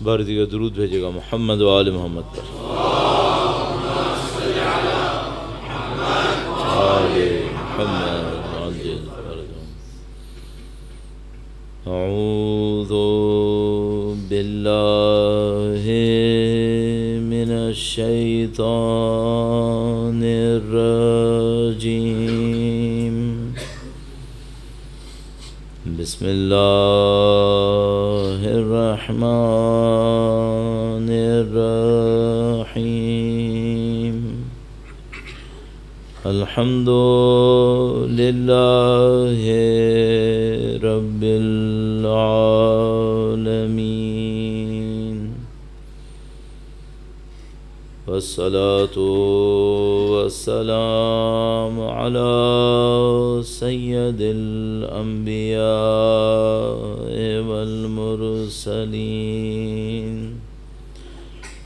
بار دیگر درود بھیجے گا محمد و آل محمد پر. آل محمد عجل فرجهم. اعوذ باللہ من الشیطان الرجیم. بسم اللہ الرحمن الرحیم. الحمد للہ رب العالمین والصلاة والسلام علی سید الانبیاء والمرسلین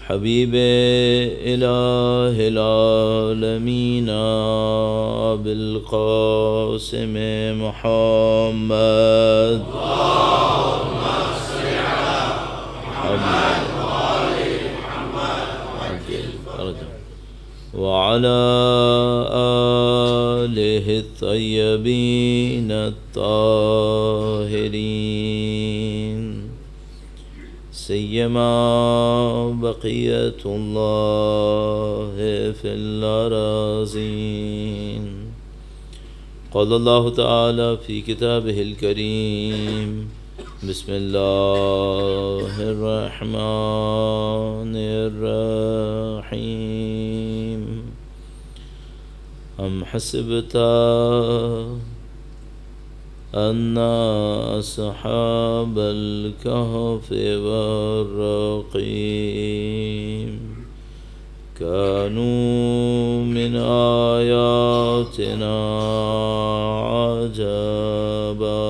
حبیب الہ العالمین بالقاسم محمد وعلى آلہ الطیبین الطاہرین سیما بقیت اللہ فی الارضین. قال اللہ تعالی فی کتابہ الکریم بسم اللہ الرحمن الرحیم. ام حسبت ان اصحاب الکہف والرقیم كانوا من آیاتنا عجبا.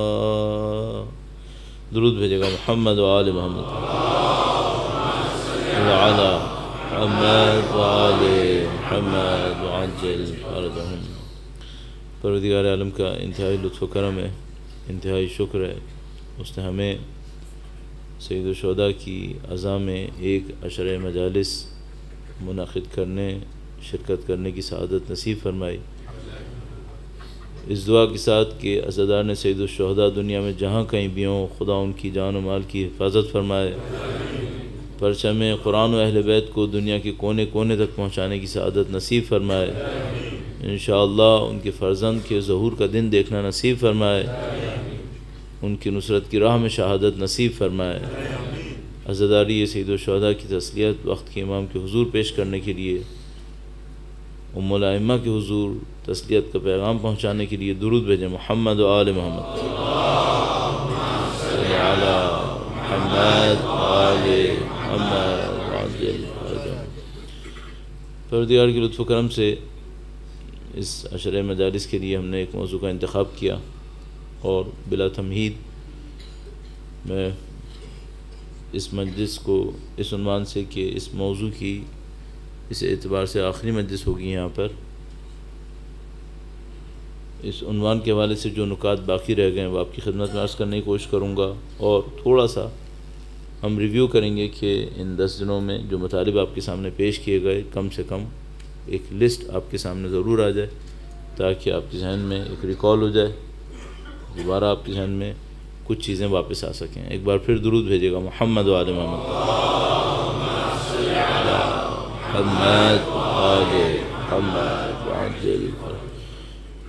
درود بھیجے گا محمد و آل محمد وعلی محمد و آل محمد وعجل فرجهم. پروردگار عالم کا انتہائی لطف و کرم ہے، انتہائی شکر ہے، اس نے ہمیں سید الشہداء کی عزا میں ایک عشرہ مجالس منعقد کرنے، شرکت کرنے کی سعادت نصیب فرمائی. اس دعا کے ساتھ کہ عزادار نے سید الشہداء دنیا میں جہاں کہیں بھی ہوں، خدا ان کی جان و مال کی حفاظت فرمائے، پرچم قرآن و اہل بیت کو دنیا کے کونے کونے تک پہنچانے کی سعادت نصیب فرمائے. انشاءاللہ ان کے فرزند کے ظہور کا دن دیکھنا نصیب فرمائے، ان کی نصرت کی راہ میں شہادت نصیب فرمائے. عزاداری سید الشہداء کی تسلیت وقت کے امام کے حضور پیش کرنے کے لیے، ام الائمہ کے حضور تسلیت کا پیغام پہنچانے کے لیے درود بھیجیں محمد و آل محمد صلی علی محمد و آل محمد وعجل فرجهم. پروردگار کے لطف و کرم سے اس عشرہ مجالس کے لیے ہم نے ایک موضوع کا انتخاب کیا، اور بلا تمہید میں اس مجلس کو اس عنوان سے کہ اس موضوع کی اس اعتبار سے آخری مجلس ہوگی یہاں پر، اس عنوان کے حوالے سے جو نکات باقی رہ گئے ہیں وہ آپ کی خدمت میں عرض کرنے کی کوشش کروں گا، اور تھوڑا سا ہم ریویو کریں گے کہ ان 10 دنوں میں جو مطالب آپ کے سامنے پیش کیے گئے کم سے کم ایک لسٹ آپ کے سامنے ضرور آ جائے، تاکہ آپ کے ذہن میں ایک ریکال ہو جائے، دوبارہ آپ کے ذہن میں کچھ چیزیں واپس آ سکیں. ایک بار پھر درود بھیجے گا محمد و آل محمد محمد آل محمد وعجل.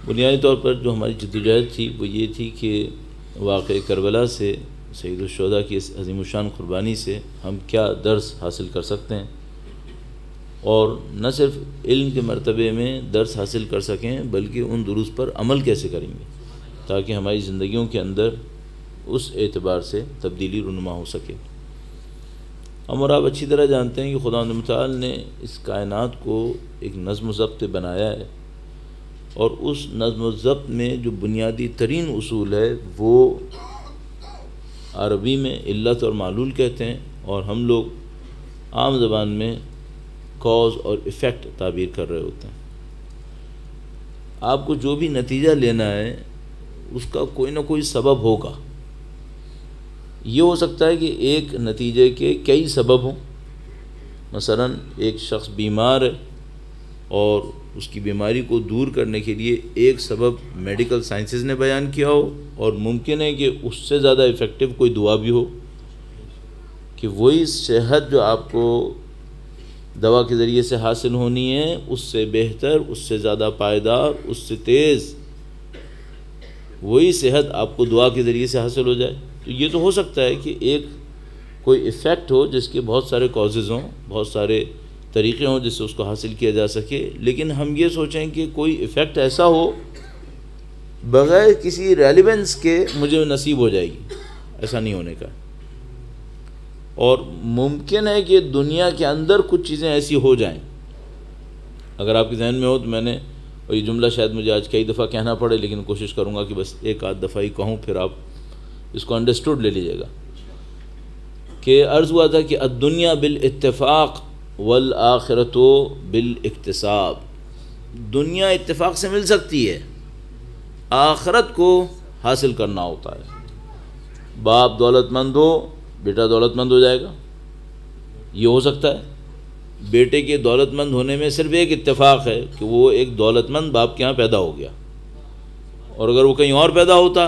بنیادی طور پر جو ہماری جدوجہد تھی وہ یہ تھی کہ واقعہ کربلا سے، سید الشہداء کی اس عظیم الشان قربانی سے ہم کیا درس حاصل کر سکتے ہیں، اور نہ صرف علم کے مرتبے میں درس حاصل کر سکیں بلکہ ان دروس پر عمل کیسے کریں گے تاکہ ہماری زندگیوں کے اندر اس اعتبار سے تبدیلی رونما ہو سکے. ہم اور آپ اچھی طرح جانتے ہیں کہ خداوند متعال نے اس کائنات کو ایک نظم و ضبط بنایا ہے، اور اس نظم و ضبط میں جو بنیادی ترین اصول ہے وہ عربی میں علت اور معلول کہتے ہیں، اور ہم لوگ عام زبان میں کاز اور ایفیکٹ تعبیر کر رہے ہوتے ہیں. آپ کو جو بھی نتیجہ لینا ہے اس کا کوئی نہ کوئی سبب ہوگا، یہ ہو سکتا ہے کہ ایک نتیجے کے کئی سبب ہوں. مثلا ایک شخص بیمار ہے اور اس کی بیماری کو دور کرنے کے لیے ایک سبب میڈیکل سائنسز نے بیان کیا ہو، اور ممکن ہے کہ اس سے زیادہ افیکٹو کوئی دعا بھی ہو، کہ وہی صحت جو آپ کو دوا کے ذریعے سے حاصل ہونی ہے اس سے بہتر، اس سے زیادہ پائیدار، اس سے تیز وہی صحت آپ کو دعا کے ذریعے سے حاصل ہو جائے. تو یہ تو ہو سکتا ہے کہ ایک کوئی ایفیکٹ ہو جس کے بہت سارے کازز ہوں، بہت سارے طریقے ہوں جس سے اس کو حاصل کیا جا سکے، لیکن ہم یہ سوچیں کہ کوئی ایفیکٹ ایسا ہو بغیر کسی ریلیونس کے مجھے نصیب ہو جائے گی، ایسا نہیں ہونے کا. اور ممکن ہے کہ دنیا کے اندر کچھ چیزیں ایسی ہو جائیں. اگر آپ کے ذہن میں ہو تو میں نے، اور یہ جملہ شاید مجھے آج کئی دفعہ کہنا پڑے لیکن کوشش کروں گا کہ بس ایک آدھ دفعہ ہی کہوں، پھر آپ اس کو انڈرسٹوڈ لے لیجیے گا، کہ عرض ہوا تھا کہ الدنیا بالاتفاق والآخرۃ بالاکتساب. دنیا اتفاق سے مل سکتی ہے، آخرت کو حاصل کرنا ہوتا ہے. باپ دولت مند ہو، بیٹا دولت مند ہو جائے گا، یہ ہو سکتا ہے. بیٹے کے دولت مند ہونے میں صرف ایک اتفاق ہے کہ وہ ایک دولت مند باپ کے ہاں پیدا ہو گیا، اور اگر وہ کہیں اور پیدا ہوتا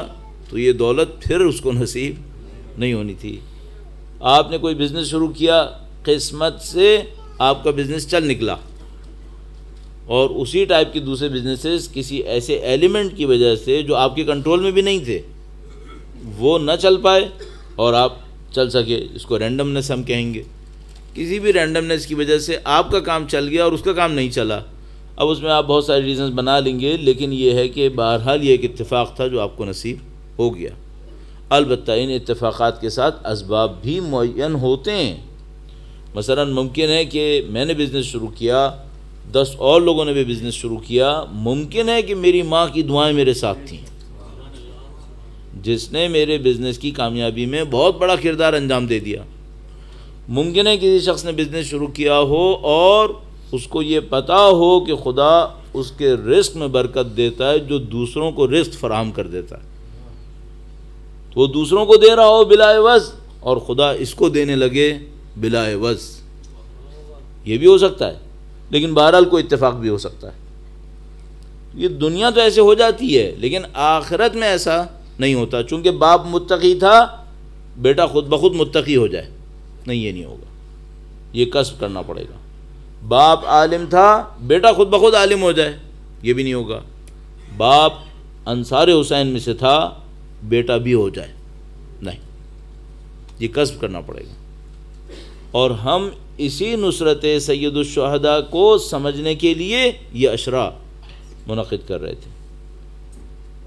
تو یہ دولت پھر اس کو نصیب نہیں ہونی تھی. آپ نے کوئی بزنس شروع کیا، قسمت سے آپ کا بزنس چل نکلا، اور اسی ٹائپ کے دوسرے بزنسز کسی ایسے ایلیمنٹ کی وجہ سے جو آپ کے کنٹرول میں بھی نہیں تھے وہ نہ چل پائے اور آپ چل سکے. اس کو رینڈمنس ہم کہیں گے. کسی بھی رینڈمنس کی وجہ سے آپ کا کام چل گیا اور اس کا کام نہیں چلا. اب اس میں آپ بہت سارے ریزنز بنا لیں گے، لیکن یہ ہے کہ بہرحال یہ ایک اتفاق تھا جو آپ کو نصیب ہو گیا. البتہ ان اتفاقات کے ساتھ اسباب بھی معین ہوتے ہیں. مثلا ممکن ہے کہ میں نے بزنس شروع کیا، 10 اور لوگوں نے بھی بزنس شروع کیا. ممکن ہے کہ میری ماں کی دعائیں میرے ساتھ تھیں، جس نے میرے بزنس کی کامیابی میں بہت بڑا کردار انجام دے دیا. ممکن ہے کسی شخص نے بزنس شروع کیا ہو اور اس کو یہ پتہ ہو کہ خدا اس کے رزق میں برکت دیتا ہے جو دوسروں کو رزق فراہم کر دیتا ہے، تو وہ دوسروں کو دے رہا ہو بلا عوض اور خدا اس کو دینے لگے بلا عوض. یہ بھی ہو سکتا ہے، لیکن بہرحال کوئی اتفاق بھی ہو سکتا ہے. یہ دنیا تو ایسے ہو جاتی ہے، لیکن آخرت میں ایسا نہیں ہوتا. چونکہ باپ متقی تھا، بیٹا خود بخود متقی ہو جائے، نہیں، یہ نہیں ہوگا. یہ کسب کرنا پڑے گا. باپ عالم تھا، بیٹا خود بخود عالم ہو جائے، یہ بھی نہیں ہوگا. باپ انصار حسین میں سے تھا، بیٹا بھی ہو جائے، نہیں، یہ کسب کرنا پڑے گا. اور ہم اسی نصرت سید الشہداء کو سمجھنے کے لیے یہ عشرہ منعقد کر رہے تھے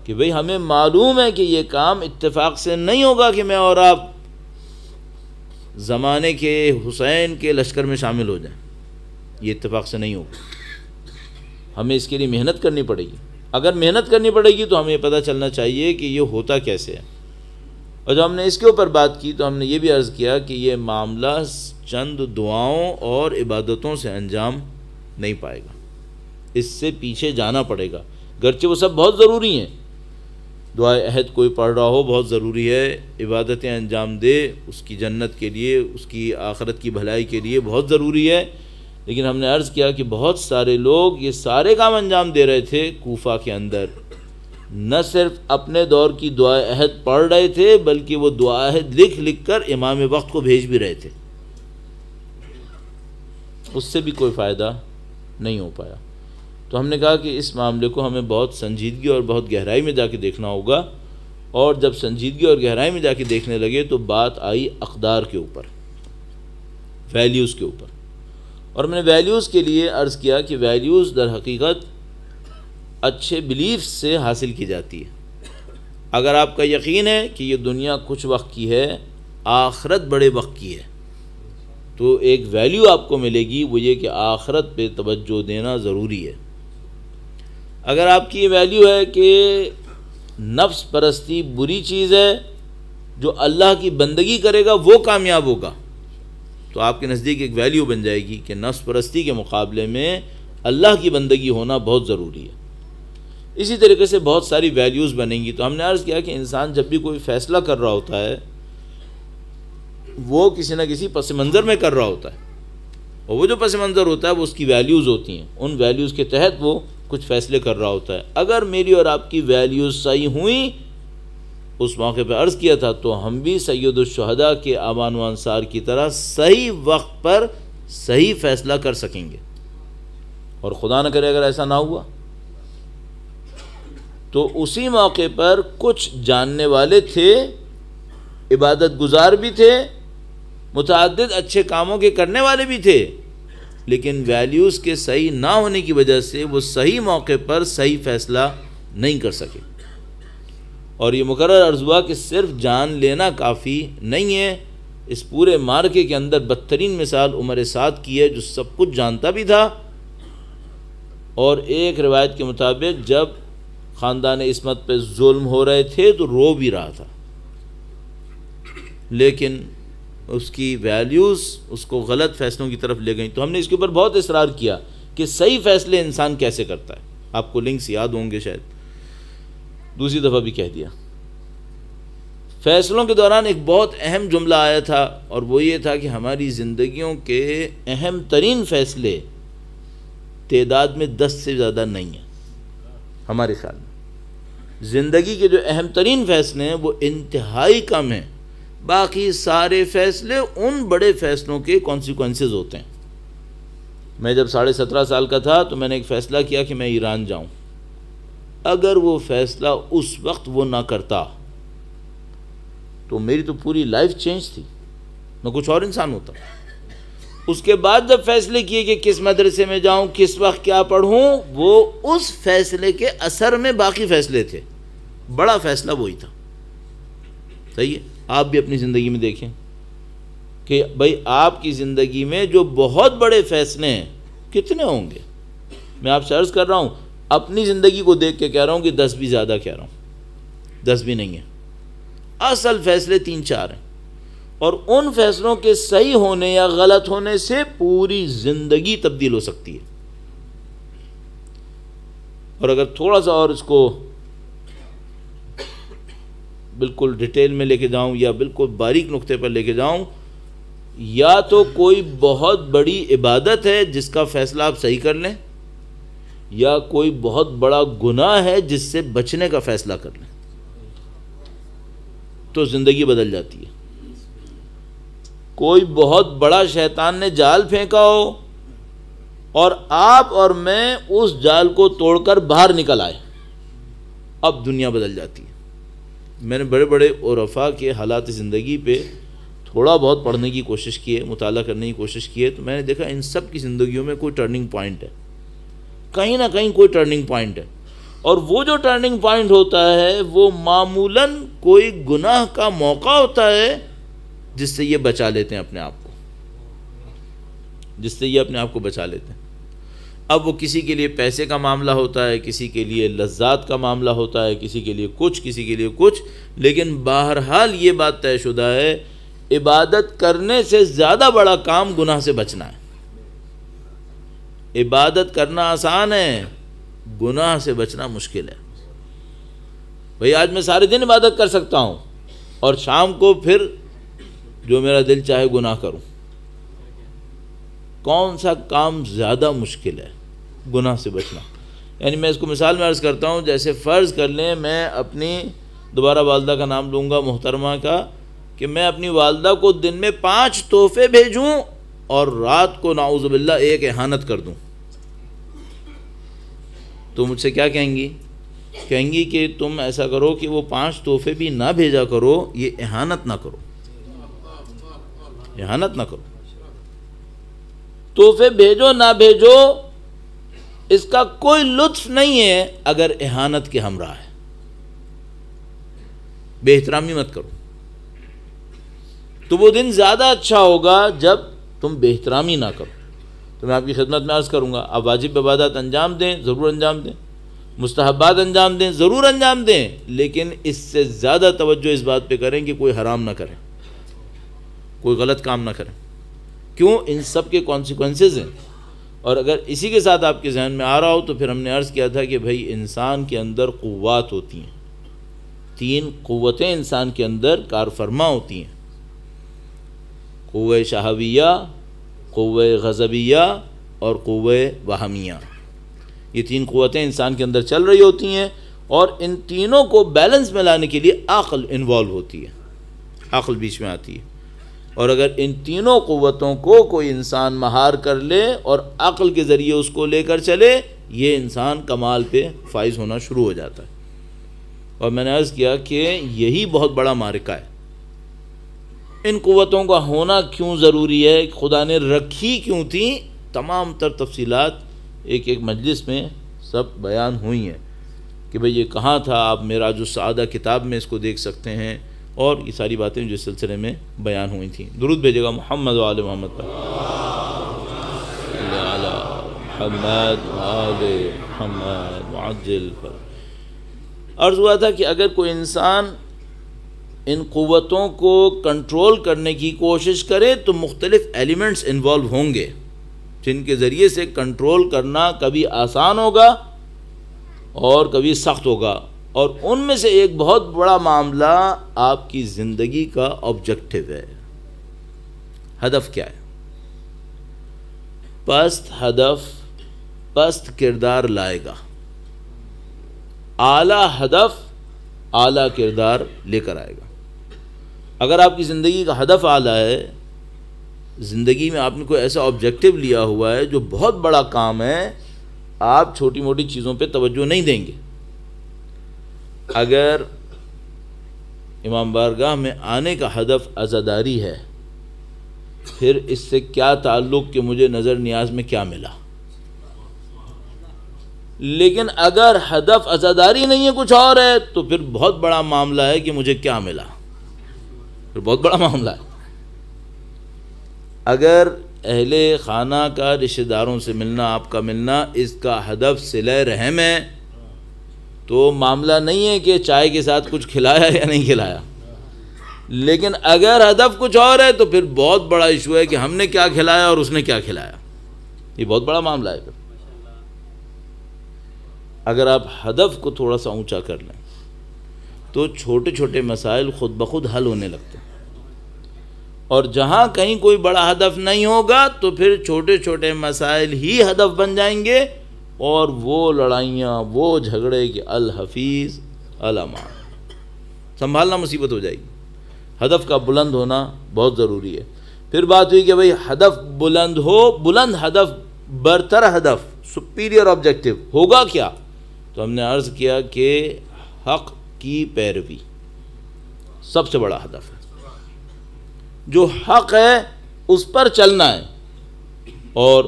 کہ بھئی ہمیں معلوم ہے کہ یہ کام اتفاق سے نہیں ہوگا کہ میں اور آپ زمانے کے حسین کے لشکر میں شامل ہو جائیں. یہ اتفاق سے نہیں ہوگا. ہمیں اس کے لیے محنت کرنی پڑے گی. اگر محنت کرنی پڑے گی تو ہمیں پتہ چلنا چاہیے کہ یہ ہوتا کیسے ہے. اور جب ہم نے اس کے اوپر بات کی تو ہم نے یہ بھی عرض کیا کہ یہ معاملہ چند دعاؤں اور عبادتوں سے انجام نہیں پائے گا. اس سے پیچھے جانا پڑے گا، گرچہ وہ سب بہت ضروری ہیں. دعائے عہد کوئی پڑھ رہا ہو بہت ضروری ہے، عبادتیں انجام دے اس کی جنت کے لیے، اس کی آخرت کی بھلائی کے لیے بہت ضروری ہے. لیکن ہم نے عرض کیا کہ بہت سارے لوگ یہ سارے کام انجام دے رہے تھے کوفہ کے اندر. نہ صرف اپنے دور کی دعائے عہد پڑھ رہے تھے بلکہ وہ دعائے عہد لکھ لکھ کر امام وقت کو بھیج بھی رہے تھے. اس سے بھی کوئی فائدہ نہیں ہو پایا. تو ہم نے کہا کہ اس معاملے کو ہمیں بہت سنجیدگی اور بہت گہرائی میں جا کے دیکھنا ہوگا. اور جب سنجیدگی اور گہرائی میں جا کے دیکھنے لگے تو بات آئی اقدار کے اوپر، ویلیوز کے اوپر. اور میں نے ویلیوز کے لیے عرض کیا کہ ویلیوز در حقیقت اچھے بلیف سے حاصل کی جاتی ہے. اگر آپ کا یقین ہے کہ یہ دنیا کچھ وقت کی ہے، آخرت بڑے وقت کی ہے، تو ایک ویلیو آپ کو ملے گی، وہ یہ کہ آخرت پہ توجہ دینا ضروری ہے. اگر آپ کی یہ ویلیو ہے کہ نفس پرستی بری چیز ہے، جو اللہ کی بندگی کرے گا وہ کامیاب ہوگا، تو آپ کے نزدیک ایک ویلیو بن جائے گی کہ نفس پرستی کے مقابلے میں اللہ کی بندگی ہونا بہت ضروری ہے. اسی طریقے سے بہت ساری ویلیوز بنیں گی. تو ہم نے عرض کیا کہ انسان جب بھی کوئی فیصلہ کر رہا ہوتا ہے وہ کسی نہ کسی پس منظر میں کر رہا ہوتا ہے، اور وہ جو پس منظر ہوتا ہے وہ اس کی ویلیوز ہوتی ہیں، ان ویلیوز کے تحت وہ کچھ فیصلے کر رہا ہوتا ہے۔ اگر میری اور آپ کی ویلیوز صحیح ہوئیں، اس موقع پہ عرض کیا تھا، تو ہم بھی سید الشہداء کے آبان و انصار کی طرح صحیح وقت پر صحیح فیصلہ کر سکیں گے۔ اور خدا نہ کرے اگر ایسا نہ ہوا تو اسی موقع پر کچھ جاننے والے تھے، عبادت گزار بھی تھے، متعدد اچھے کاموں کے کرنے والے بھی تھے، لیکن ویلیوز کے صحیح نہ ہونے کی وجہ سے وہ صحیح موقع پر صحیح فیصلہ نہیں کر سکے۔ اور یہ مقرر عرض ہوا کہ صرف جان لینا کافی نہیں ہے، اس پورے معرکے کے اندر بدترین مثال عمر سعد کی ہے، جو سب کچھ جانتا بھی تھا، اور ایک روایت کے مطابق جب خاندان عصمت پہ ظلم ہو رہے تھے تو رو بھی رہا تھا، لیکن اس کی ویلیوز اس کو غلط فیصلوں کی طرف لے گئیں۔ تو ہم نے اس کے اوپر بہت اصرار کیا کہ صحیح فیصلے انسان کیسے کرتا ہے۔ آپ کو لنکس یاد ہوں گے شاید، دوسری دفعہ بھی کہہ دیا۔ فیصلوں کے دوران ایک بہت اہم جملہ آیا تھا، اور وہ یہ تھا کہ ہماری زندگیوں کے اہم ترین فیصلے تعداد میں 10 سے زیادہ نہیں ہیں۔ ہمارے خیال میں زندگی کے جو اہم ترین فیصلے ہیں وہ انتہائی کم ہیں، باقی سارے فیصلے ان بڑے فیصلوں کے کانسیکوینسز ہوتے ہیں۔ میں جب 17.5 سال کا تھا تو میں نے ایک فیصلہ کیا کہ میں ایران جاؤں۔ اگر وہ فیصلہ اس وقت وہ نہ کرتا تو میری تو پوری لائف چینج تھی، میں کچھ اور انسان ہوتا۔ اس کے بعد جب فیصلے کیے کہ کس مدرسے میں جاؤں، کس وقت کیا پڑھوں، وہ اس فیصلے کے اثر میں باقی فیصلے تھے، بڑا فیصلہ وہی تھا۔ صحیح ہے؟ آپ بھی اپنی زندگی میں دیکھیں کہ بھائی آپ کی زندگی میں جو بہت بڑے فیصلے ہیں کتنے ہوں گے۔ میں آپ سے عرض کر رہا ہوں، اپنی زندگی کو دیکھ کے کہہ رہا ہوں کہ 10 بھی زیادہ کہہ رہا ہوں، 10 بھی نہیں ہے، اصل فیصلے 3-4 ہیں، اور ان فیصلوں کے صحیح ہونے یا غلط ہونے سے پوری زندگی تبدیل ہو سکتی ہے۔ اور اگر تھوڑا سا اور اس کو بالکل ڈیٹیل میں لے کے جاؤں یا بالکل باریک نقطے پر لے کے جاؤں، یا تو کوئی بہت بڑی عبادت ہے جس کا فیصلہ آپ صحیح کر لیں، یا کوئی بہت بڑا گناہ ہے جس سے بچنے کا فیصلہ کر لیں، تو زندگی بدل جاتی ہے۔ کوئی بہت بڑا شیطان نے جال پھینکا ہو اور آپ اور میں اس جال کو توڑ کر باہر نکل آئے، اب دنیا بدل جاتی ہے۔ میں نے بڑے بڑے عرفاء کے حالات زندگی پہ تھوڑا بہت پڑھنے کی کوشش کی ہے، مطالعہ کرنے کی کوشش کی ہے، تو میں نے دیکھا ان سب کی زندگیوں میں کوئی ٹرننگ پوائنٹ ہے، کہیں نہ کہیں کوئی ٹرننگ پوائنٹ ہے، اور وہ جو ٹرننگ پوائنٹ ہوتا ہے وہ معمولاً کوئی گناہ کا موقع ہوتا ہے جس سے یہ بچا لیتے ہیں اپنے آپ کو، جس سے یہ اپنے آپ کو بچا لیتے ہیں۔ اب وہ کسی کے لیے پیسے کا معاملہ ہوتا ہے، کسی کے لیے لذات کا معاملہ ہوتا ہے، کسی کے لیے کچھ، کسی کے لیے کچھ، لیکن بہرحال یہ بات طے شدہ ہے، عبادت کرنے سے زیادہ بڑا کام گناہ سے بچنا ہے۔ عبادت کرنا آسان ہے، گناہ سے بچنا مشکل ہے۔ بھئی آج میں سارے دن عبادت کر سکتا ہوں اور شام کو پھر جو میرا دل چاہے گناہ کروں، کون سا کام زیادہ مشکل ہے؟ گناہ سے بچنا۔ یعنی میں اس کو مثال میں عرض کرتا ہوں، جیسے فرض کر لیں میں اپنی دوبارہ والدہ کا نام لوں گا، محترمہ کا، کہ میں اپنی والدہ کو دن میں 5 تحفے بھیجوں اور رات کو نعوذ باللہ ایک اہانت کر دوں، تو مجھ سے کیا کہیں گی؟ کہیں گی کہ تم ایسا کرو کہ وہ 5 تحفے بھی نہ بھیجا کرو، یہ اہانت نہ کرو، اہانت نہ کرو۔ تحفے بھیجو نہ بھیجو اس کا کوئی لطف نہیں ہے اگر اہانت کے ہمراہ ہے۔ بے احترامی مت کرو، تو وہ دن زیادہ اچھا ہوگا جب تم بے احترامی نہ کرو۔ تو میں آپ کی خدمت میں عرض کروں گا، آپ واجب عبادات انجام دیں، ضرور انجام دیں، مستحبات انجام دیں، ضرور انجام دیں، لیکن اس سے زیادہ توجہ اس بات پہ کریں کہ کوئی حرام نہ کریں، کوئی غلط کام نہ کریں۔ کیوں؟ ان سب کے کانسیکوینسز ہیں۔ اور اگر اسی کے ساتھ آپ کے ذہن میں آ رہا ہو تو پھر ہم نے عرض کیا تھا کہ بھائی انسان کے اندر قوات ہوتی ہیں، 3 قوتیں انسان کے اندر کار فرما ہوتی ہیں۔ قوہ شہویہ، قوہ غضبیہ اور قوہ وہمیہ. یہ 3 قوتیں انسان کے اندر چل رہی ہوتی ہیں، اور ان تینوں کو بیلنس میں لانے کے لیے عقل انوالو ہوتی ہے، عقل بیچ میں آتی ہے. اور اگر ان تینوں قوتوں کو کوئی انسان مہار کر لے اور عقل کے ذریعے اس کو لے کر چلے، یہ انسان کمال پہ فائز ہونا شروع ہو جاتا ہے. اور میں نے عرض کیا کہ یہی بہت بڑا معرکہ ہے. ان قوتوں کا ہونا کیوں ضروری ہے، خدا نے رکھی کیوں تھیں، تمام تر تفصیلات ایک ایک مجلس میں سب بیان ہوئی ہیں کہ بھئی یہ کہاں تھا. آپ معراج السعادہ کتاب میں اس کو دیکھ سکتے ہیں، اور یہ ساری باتیں جو اس سلسلے میں بیان ہوئی تھیں. درود بھیجے گا محمد و آل محمد پر. محمد و آل محمد معجل پر. عرض ہوا تھا کہ اگر کوئی انسان ان قوتوں کو کنٹرول کرنے کی کوشش کرے تو مختلف ایلیمنٹس انوالو ہوں گے، جن کے ذریعے سے کنٹرول کرنا کبھی آسان ہوگا اور کبھی سخت ہوگا. اور ان میں سے ایک بہت بڑا معاملہ آپ کی زندگی کا آبجیکٹو ہے. ہدف کیا ہے؟ پست ہدف پست کردار لائے گا، اعلیٰ ہدف اعلیٰ کردار لے کر آئے گا. اگر آپ کی زندگی کا ہدف اعلیٰ ہے، زندگی میں آپ نے کوئی ایسا آبجیکٹو لیا ہوا ہے جو بہت بڑا کام ہے، آپ چھوٹی موٹی چیزوں پہ توجہ نہیں دیں گے. اگر امام بارگاہ میں آنے کا ہدف عزاداری ہے، پھر اس سے کیا تعلق کہ مجھے نظر نیاز میں کیا ملا. لیکن اگر ہدف عزاداری نہیں ہے، کچھ اور ہے، تو پھر بہت بڑا معاملہ ہے کہ مجھے کیا ملا، پھر بہت بڑا معاملہ ہے. اگر اہل خانہ کا رشتہ داروں سے ملنا، آپ کا ملنا، اس کا ہدف صلہ رحم ہے، تو معاملہ نہیں ہے کہ چائے کے ساتھ کچھ کھلایا یا نہیں کھلایا. لیکن اگر ہدف کچھ اور ہے تو پھر بہت بڑا ایشو ہے کہ ہم نے کیا کھلایا اور اس نے کیا کھلایا. یہ بہت بڑا معاملہ ہے. پھر اگر آپ ہدف کو تھوڑا سا اونچا کر لیں تو چھوٹے چھوٹے مسائل خود بخود حل ہونے لگتے ہیں. اور جہاں کہیں کوئی بڑا ہدف نہیں ہوگا تو پھر چھوٹے چھوٹے مسائل ہی ہدف بن جائیں گے، اور وہ لڑائیاں، وہ جھگڑے کہ الحفیظ الامان، سنبھالنا مصیبت ہو جائے گی. ہدف کا بلند ہونا بہت ضروری ہے. پھر بات ہوئی کہ بھئی ہدف بلند ہو، بلند ہدف، برتر ہدف، سپیریئر آبجیکٹو ہوگا کیا؟ تو ہم نے عرض کیا کہ حق کی پیروی سب سے بڑا ہدف ہے. جو حق ہے اس پر چلنا ہے. اور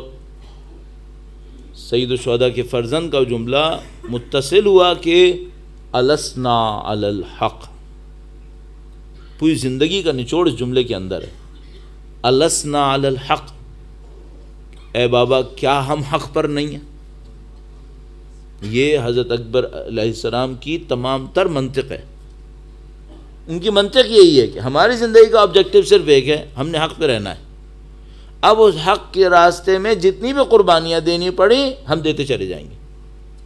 سید الشہداء کے فرزند کا جملہ متصل ہوا کہ السنا علی الحق. پوری زندگی کا نچوڑ اس جملے کے اندر ہے، السنا علی الحق. اے بابا کیا ہم حق پر نہیں ہیں؟ یہ حضرت اکبر علیہ السلام کی تمام تر منطق ہے. ان کی منطق یہی ہے کہ ہماری زندگی کا آبجیکٹو صرف ایک ہے، ہم نے حق پہ رہنا ہے. اب اس حق کے راستے میں جتنی بھی قربانیاں دینی پڑی ہم دیتے چلے جائیں گے،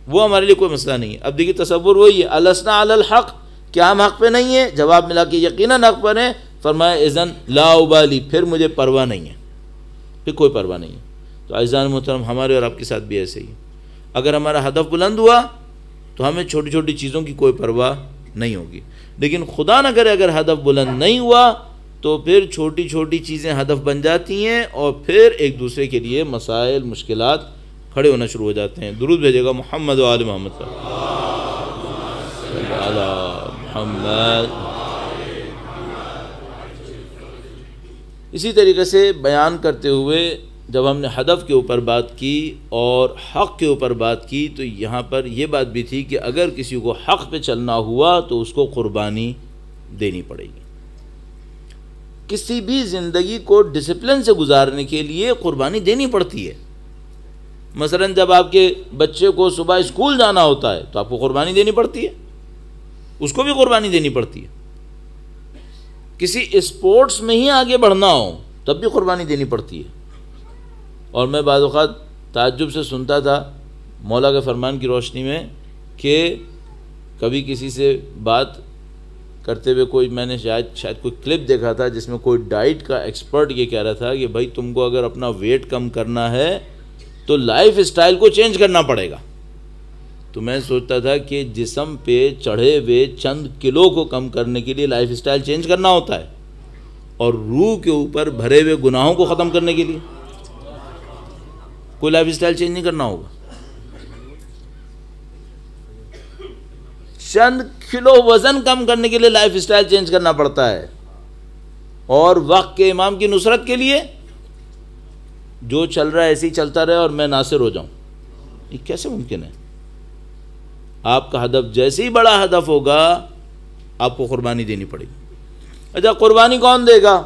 وہ ہمارے لیے کوئی مسئلہ نہیں ہے. اب دیکھیے تصور وہی ہے، السنا علی الحق، کیا ہم حق پہ نہیں ہیں؟ جواب ملا کہ یقیناً حق پر ہیں. فرمایا اذن لا ابالی، پھر مجھے پرواہ نہیں ہے، پھر کوئی پرواہ نہیں ہے. تو عزیزان محترم، ہمارے اور آپ کے ساتھ بھی ایسے ہی. اگر ہمارا ہدف بلند ہوا تو ہمیں چھوٹی چھوٹی چیزوں کی کوئی پرواہ نہیں ہوگی. لیکن خدا نہ کرے اگر ہدف بلند نہیں ہوا تو پھر چھوٹی چھوٹی چیزیں ہدف بن جاتی ہیں، اور پھر ایک دوسرے کے لیے مسائل، مشکلات کھڑے ہونا شروع ہو جاتے ہیں. درود بھیجے گا محمد و آل محمد پر. محمد. اسی طریقے سے بیان کرتے ہوئے جب ہم نے ہدف کے اوپر بات کی اور حق کے اوپر بات کی تو یہاں پر یہ بات بھی تھی کہ اگر کسی کو حق پہ چلنا ہوا تو اس کو قربانی دینی پڑے گی. کسی بھی زندگی کو ڈسپلن سے گزارنے کے لیے قربانی دینی پڑتی ہے. مثلا جب آپ کے بچے کو صبح اسکول جانا ہوتا ہے تو آپ کو قربانی دینی پڑتی ہے، اس کو بھی قربانی دینی پڑتی ہے. کسی اسپورٹس میں ہی آگے بڑھنا ہو تب بھی قربانی دینی پڑتی ہے. اور میں بعض اوقات تعجب سے سنتا تھا مولا کے فرمان کی روشنی میں کہ کبھی کسی سے بات کرتے ہوئے کوئی میں نے شاید کوئی کلپ دیکھا تھا جس میں کوئی ڈائٹ کا ایکسپرٹ یہ کہہ رہا تھا کہ بھائی تم کو اگر اپنا ویٹ کم کرنا ہے تو لائف اسٹائل کو چینج کرنا پڑے گا. تو میں سوچتا تھا کہ جسم پہ چڑھے ہوئے چند کلو کو کم کرنے کے لیے لائف اسٹائل چینج کرنا ہوتا ہے، اور روح کے اوپر بھرے ہوئے گناہوں کو ختم کرنے کے لیے کوئی لائف اسٹائل چینج نہیں کرنا ہوگا. چند کلو وزن کم کرنے کے لیے لائف اسٹائل چینج کرنا پڑتا ہے، اور وقت کے امام کی نصرت کے لیے جو چل رہا ہے ایسے ہی چلتا رہے اور میں ناصر ہو جاؤں، یہ کیسے ممکن ہے؟ آپ کا ہدف جیسے ہی بڑا ہدف ہوگا آپ کو قربانی دینی پڑے گی. اچھا قربانی کون دے گا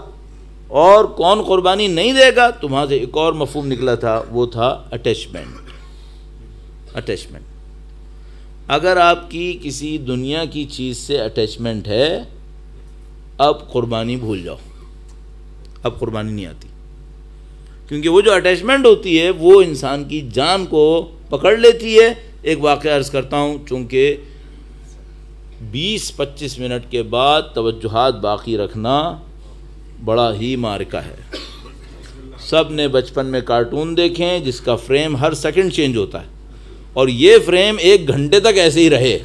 اور کون قربانی نہیں دے گا؟ تو وہاں سے ایک اور مفہوم نکلا تھا، وہ تھا اٹیچمنٹ. اٹیچمنٹ. اگر آپ کی کسی دنیا کی چیز سے اٹیچمنٹ ہے، اب قربانی بھول جاؤ، اب قربانی نہیں آتی، کیونکہ وہ جو اٹیچمنٹ ہوتی ہے وہ انسان کی جان کو پکڑ لیتی ہے. ایک واقعہ عرض کرتا ہوں، چونکہ 20-25 منٹ کے بعد توجہات باقی رکھنا بڑا ہی معرکہ ہے. سب نے بچپن میں کارٹون دیکھیں جس کا فریم ہر سیکنڈ چینج ہوتا ہے، اور یہ فریم 1 گھنٹے تک ایسے ہی رہے.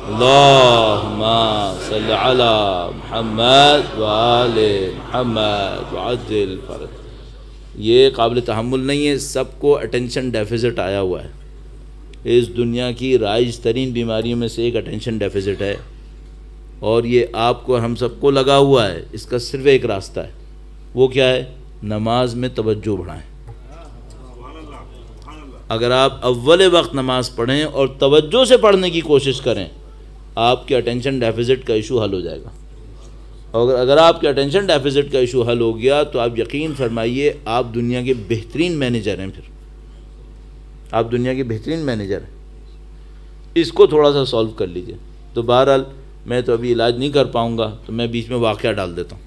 اللہم صلی علی محمد وآل محمد وعجل فرج. یہ قابل تحمل نہیں ہے. سب کو اٹینشن ڈیفیزٹ آیا ہوا ہے. اس دنیا کی رائج ترین بیماریوں میں سے ایک اٹینشن ڈیفیزٹ ہے، اور یہ آپ کو ہم سب کو لگا ہوا ہے. اس کا صرف ایک راستہ ہے، وہ کیا ہے؟ نماز میں توجہ بڑھائیں. اگر آپ اول وقت نماز پڑھیں اور توجہ سے پڑھنے کی کوشش کریں، آپ کے اٹینشن ڈیفیزٹ کا ایشو حل ہو جائے گا. اور اگر آپ کے اٹینشن ڈیفیزٹ کا ایشو حل ہو گیا تو آپ یقین فرمائیے آپ دنیا کے بہترین مینیجر ہیں. پھر آپ دنیا کے بہترین مینیجر ہیں. اس کو تھوڑا سا سولو کر لیجئے. تو بہرحال میں تو ابھی علاج نہیں کر پاؤں گا، تو میں بیچ میں واقعہ ڈال دیتا ہوں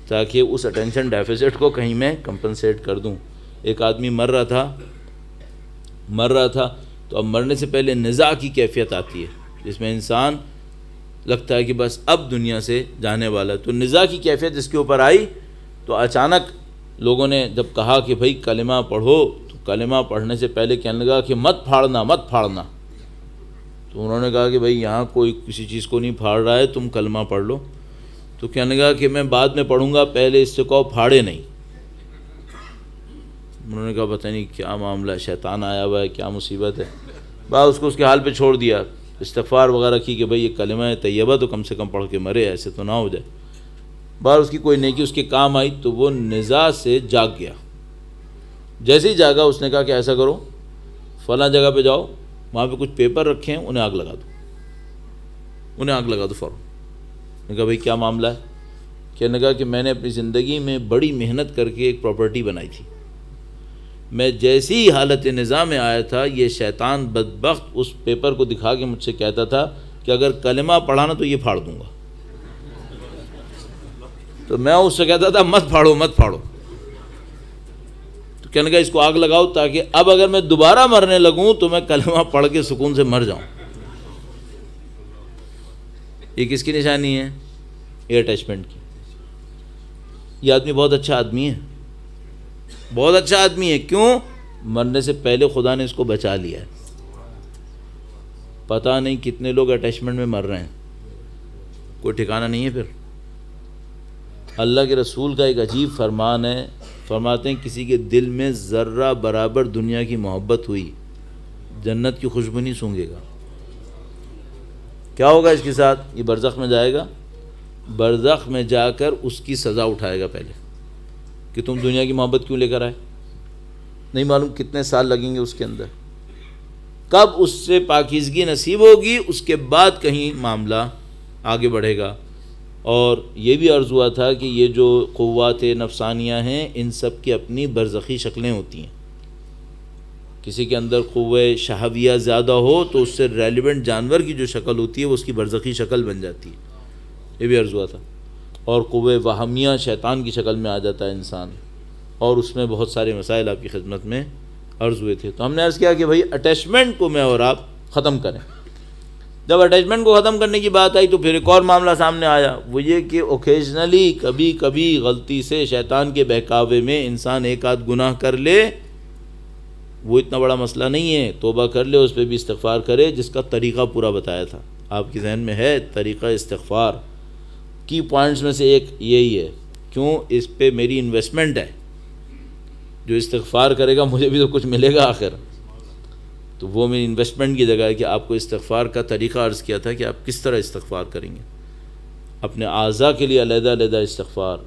تاکہ اس اٹینشن ڈیفیزٹ کو کہیں میں کمپنسیٹ کر دوں. ایک آدمی مر رہا تھا تو اب مرنے سے پہلے نزاع کی کیفیت آتی ہے جس میں انسان لگتا ہے کہ بس اب دنیا سے جانے والا ہے. تو نزاع کی کیفیت اس کے اوپر آئی تو اچانک لوگوں نے جب کہا کہ بھائی کلمہ پڑھو، تو کلمہ پڑھنے سے پہلے کہنے لگا کہ مت پھاڑنا. تو انہوں نے کہا کہ بھائی یہاں کوئی کسی چیز کو نہیں پھاڑ رہا ہے، تم کلمہ پڑھ لو. تو کہنے لگا کہ میں بعد میں پڑھوں گا، پہلے اس سے کہو پھاڑے نہیں. انہوں نے کہا پتہ نہیں کیا معاملہ ہے، شیطان آیا ہوا ہے، کیا مصیبت ہے. بعد اس کو اس کے حال پہ چھوڑ دیا، استغفار وغیرہ کی کہ بھئی یہ کلمہ طیبہ تو کم سے کم پڑھ کے مرے، ایسے تو نہ ہو جائے. بعد اس کی کوئی نیکی اس کے کام آئی تو وہ نزاع سے جاگ گیا. جیسے ہی جاگا اس نے کہا کہ ایسا کرو، فلاں جگہ پہ جاؤ، وہاں پہ کچھ پیپر رکھے ہیں، انہیں آگ لگا دو فوراً. نے کہا بھئی کیا معاملہ ہے؟ کہنے لگا کہ میں نے اپنی زندگی میں بڑی محنت کر کے ایک پراپرٹی بنائی تھی. میں جیسی حالت نزاع میں آیا تھا، یہ شیطان بدبخت اس پیپر کو دکھا کے مجھ سے کہتا تھا کہ اگر کلمہ پڑھانا تو یہ پھاڑ دوں گا. تو میں اس سے کہتا تھا مت پھاڑو. تو کہنے لگا اس کو آگ لگاؤ تاکہ اب اگر میں دوبارہ مرنے لگوں تو میں کلمہ پڑھ کے سکون سے مر جاؤں. یہ کس کی نشانی ہے؟ یہ اٹیچمنٹ کی. یہ آدمی بہت اچھا آدمی ہے. کیوں؟ مرنے سے پہلے خدا نے اس کو بچا لیا ہے. پتہ نہیں کتنے لوگ اٹیچمنٹ میں مر رہے ہیں، کوئی ٹھکانہ نہیں ہے. پھر اللہ کے رسول کا ایک عجیب فرمان ہے، فرماتے ہیں کسی کے دل میں ذرہ برابر دنیا کی محبت ہوئی، جنت کی خوشبو نہیں سونگھے گا. کیا ہوگا اس کے ساتھ؟ یہ برزخ میں جائے گا، برزخ میں جا کر اس کی سزا اٹھائے گا پہلے کہ تم دنیا کی محبت کیوں لے کر آئے. نہیں معلوم کتنے سال لگیں گے اس کے اندر. کب اس سے پاکیزگی نصیب ہوگی اس کے بعد کہیں معاملہ آگے بڑھے گا. اور یہ بھی عرض ہوا تھا کہ یہ جو قوات نفسانیہ ہیں ان سب کی اپنی برزخی شکلیں ہوتی ہیں. کسی کے اندر قوہ شہویہ زیادہ ہو تو اس سے ریلیونٹ جانور کی جو شکل ہوتی ہے وہ اس کی برزخی شکل بن جاتی ہے. یہ بھی عرض ہوا تھا. اور قوہ وہمیہ شیطان کی شکل میں آ جاتا ہے انسان، اور اس میں بہت سارے مسائل آپ کی خدمت میں عرض ہوئے تھے. تو ہم نے عرض کیا کہ بھائی اٹیچمنٹ کو میں اور آپ ختم کریں. جب اٹیچمنٹ کو ختم کرنے کی بات آئی تو پھر ایک اور معاملہ سامنے آیا، وہ یہ کہ اوکیجنلی کبھی کبھی غلطی سے شیطان کے بہکاوے میں انسان ایک آدھ گناہ کر لے، وہ اتنا بڑا مسئلہ نہیں ہے، توبہ کر لے، اس پہ بھی استغفار کرے، جس کا طریقہ پورا بتایا تھا. آپ کے ذہن میں ہے طریقہ استغفار؟ کی پوائنٹس میں سے ایک یہی ہے. کیوں؟ اس پہ میری انویسٹمنٹ ہے، جو استغفار کرے گا مجھے بھی تو کچھ ملے گا آخر، تو وہ میری انویسٹمنٹ کی جگہ ہے کہ آپ کو استغفار کا طریقہ عرض کیا تھا کہ آپ کس طرح استغفار کریں گے. اپنے اعضاء کے لیے علیحدہ علیحدہ استغفار،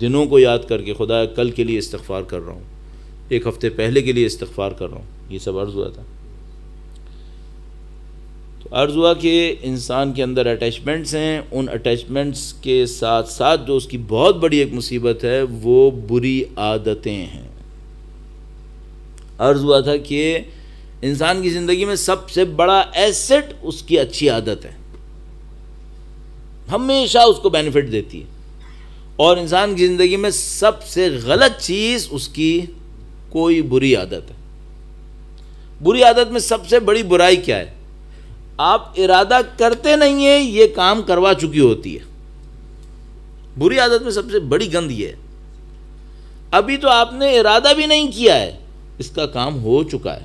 دنوں کو یاد کر کے خدا کل کے لیے استغفار کر رہا ہوں، ایک ہفتے پہلے کے لیے استغفار کر رہا ہوں، یہ سب عرض ہوا تھا. تو عرض ہوا کہ انسان کے اندر اٹیچمنٹس ہیں، ان اٹیچمنٹس کے ساتھ ساتھ جو اس کی بہت بڑی ایک مصیبت ہے وہ بری عادتیں ہیں. عرض ہوا تھا کہ انسان کی زندگی میں سب سے بڑا ایسٹ اس کی اچھی عادت ہے، ہمیشہ اس کو بینیفٹ دیتی ہے. اور انسان کی زندگی میں سب سے غلط چیز اس کی کوئی بری عادت ہے. بری عادت میں سب سے بڑی برائی کیا ہے؟ آپ ارادہ کرتے نہیں ہیں، یہ کام کروا چکی ہوتی ہے. بری عادت میں سب سے بڑی گند یہ ہے، ابھی تو آپ نے ارادہ بھی نہیں کیا ہے، اس کا کام ہو چکا ہے.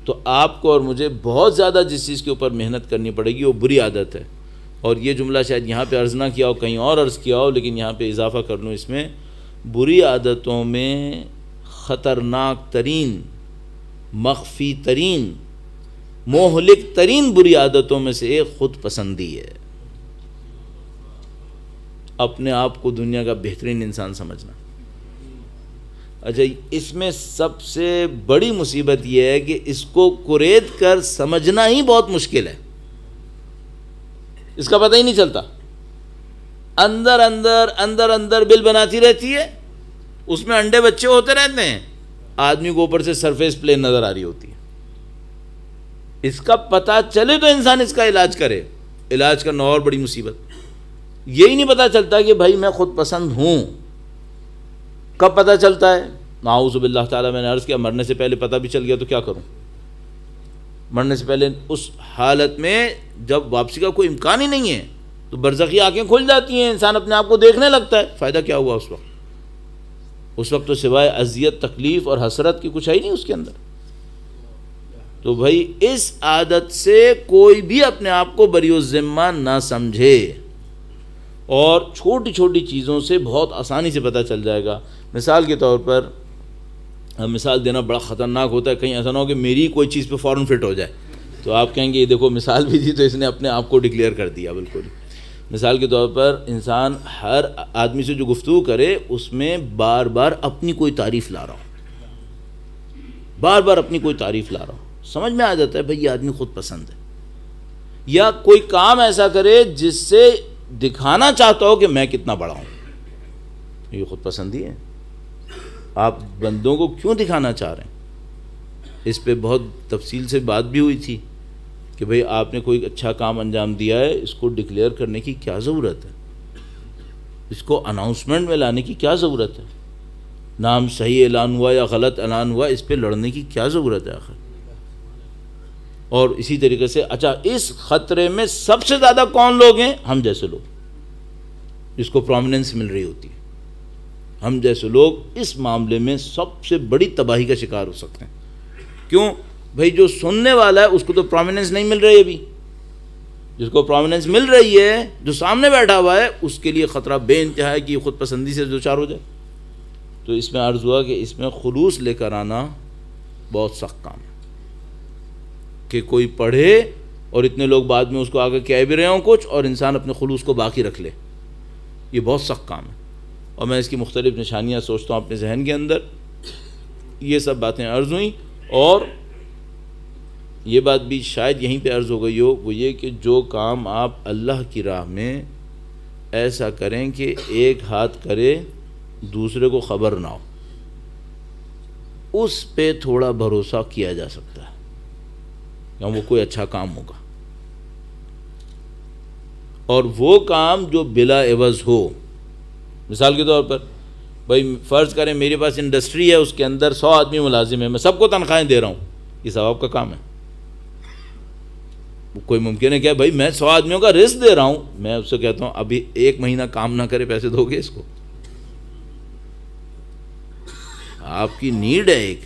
تو آپ کو اور مجھے بہت زیادہ جس چیز کے اوپر محنت کرنی پڑے گی وہ بری عادت ہے. اور یہ جملہ شاید یہاں پہ عرض نہ کیا ہو، کہیں اور عرض کیا ہو، لیکن یہاں پہ اضافہ کر لوں اس میں، بری عادتوں میں خطرناک ترین، مخفی ترین، مہلک ترین بری عادتوں میں سے ایک خود پسندی ہے. اپنے آپ کو دنیا کا بہترین انسان سمجھنا. اچھا، اس میں سب سے بڑی مصیبت یہ ہے کہ اس کو قرید کر سمجھنا ہی بہت مشکل ہے، اس کا پتہ ہی نہیں چلتا. اندر اندر اندر اندر بل بناتی رہتی ہے، اس میں انڈے بچے ہوتے رہتے ہیں، آدمی کو اوپر سے سرفیس پلین نظر آ رہی ہوتی ہے. اس کا پتہ چلے تو انسان اس کا علاج کرے. علاج کرنا اور بڑی مصیبت. یہی نہیں پتہ چلتا کہ بھائی میں خود پسند ہوں. کب پتہ چلتا ہے؟ نعوذ باللہ تعالیٰ، میں نے عرض کیا مرنے سے پہلے پتہ بھی چل گیا تو کیا کروں؟ مرنے سے پہلے اس حالت میں جب واپسی کا کوئی امکان ہی نہیں ہے تو برزخی آنکھیں کھل جاتی ہیں، انسان اپنے آپ کو دیکھنے لگتا ہے. فائدہ کیا ہوا اس وقت؟ اس وقت تو سوائے اذیت، تکلیف اور حسرت کی کچھ ہے ہی نہیں اس کے اندر. تو بھائی اس عادت سے کوئی بھی اپنے آپ کو بری الذمہ نہ سمجھے، اور چھوٹی چھوٹی چیزوں سے بہت آسانی سے پتہ چل جائے گا. مثال کے طور پر مثال دینا بڑا خطرناک ہوتا ہے، کہیں ایسا نہ ہو کہ میری کوئی چیز پہ فوراً فٹ ہو جائے تو آپ کہیں گے یہ دیکھو مثال بھی دی تو اس نے اپنے آپ کو ڈکلیئر کر دیا. بالکل. مثال کے طور پر انسان ہر آدمی سے جو گفتگو کرے اس میں بار بار اپنی کوئی تعریف لا رہا ہو، بار بار اپنی کوئی تعریف لا رہا ہو، سمجھ میں آ جاتا ہے بھئی یہ آدمی خود پسند ہے. یا کوئی کام ایسا کرے جس سے دکھانا چاہتا ہو کہ میں کتنا بڑا ہوں، یہ خود پسندی ہے. آپ بندوں کو کیوں دکھانا چاہ رہے ہیں؟ اس پہ بہت تفصیل سے بات بھی ہوئی تھی کہ بھئی آپ نے کوئی اچھا کام انجام دیا ہے، اس کو ڈکلیئر کرنے کی کیا ضرورت ہے؟ اس کو اناؤنسمنٹ میں لانے کی کیا ضرورت ہے؟ نام صحیح اعلان ہوا یا غلط اعلان ہوا، اس پہ لڑنے کی کیا ضرورت ہے آخر؟ اور اسی طریقے سے اچھا اس خطرے میں سب سے زیادہ کون لوگ ہیں؟ ہم جیسے لوگ، جس کو پرومیننس مل رہی ہوتی ہے. ہم جیسے لوگ اس معاملے میں سب سے بڑی تباہی کا شکار ہو سکتے ہیں. کیوں؟ بھئی جو سننے والا ہے اس کو تو پرومیننس نہیں مل رہی ابھی. جس کو پرومیننس مل رہی ہے، جو سامنے بیٹھا ہوا ہے، اس کے لیے خطرہ بے انتہا ہے کہ یہ خود پسندی سے دوچار ہو جائے. تو اس میں عرض ہوا کہ اس میں خلوص لے کر آنا بہت سخت کام ہے. کہ کوئی پڑھے اور اتنے لوگ بعد میں اس کو آگے کہہ بھی رہے ہوں کچھ، اور انسان اپنے خلوص کو باقی رکھ لے، یہ بہت سخت کام ہے. اور میں اس کی مختلف نشانیاں سوچتا ہوں اپنے ذہن کے اندر. یہ سب باتیں عرض ہوئیں، اور یہ بات بھی شاید یہیں پہ عرض ہو گئی ہو، وہ یہ کہ جو کام آپ اللہ کی راہ میں ایسا کریں کہ ایک ہاتھ کرے دوسرے کو خبر نہ ہو، اس پہ تھوڑا بھروسہ کیا جا سکتا ہے کہ وہ کوئی اچھا کام ہوگا. اور وہ کام جو بلا عوض ہو. مثال کے طور پر بھائی فرض کریں میرے پاس انڈسٹری ہے، اس کے اندر 100 آدمی ملازم ہیں، میں سب کو تنخواہیں دے رہا ہوں، یہ ثواب کا کام ہے. کوئی ممکن ہے کہ بھائی میں 100 آدمیوں کا رزق دے رہا ہوں، میں اس سے کہتا ہوں ابھی 1 مہینہ کام نہ کرے پیسے دو گے اس کو؟ آپ کی نیڈ ہے ایک،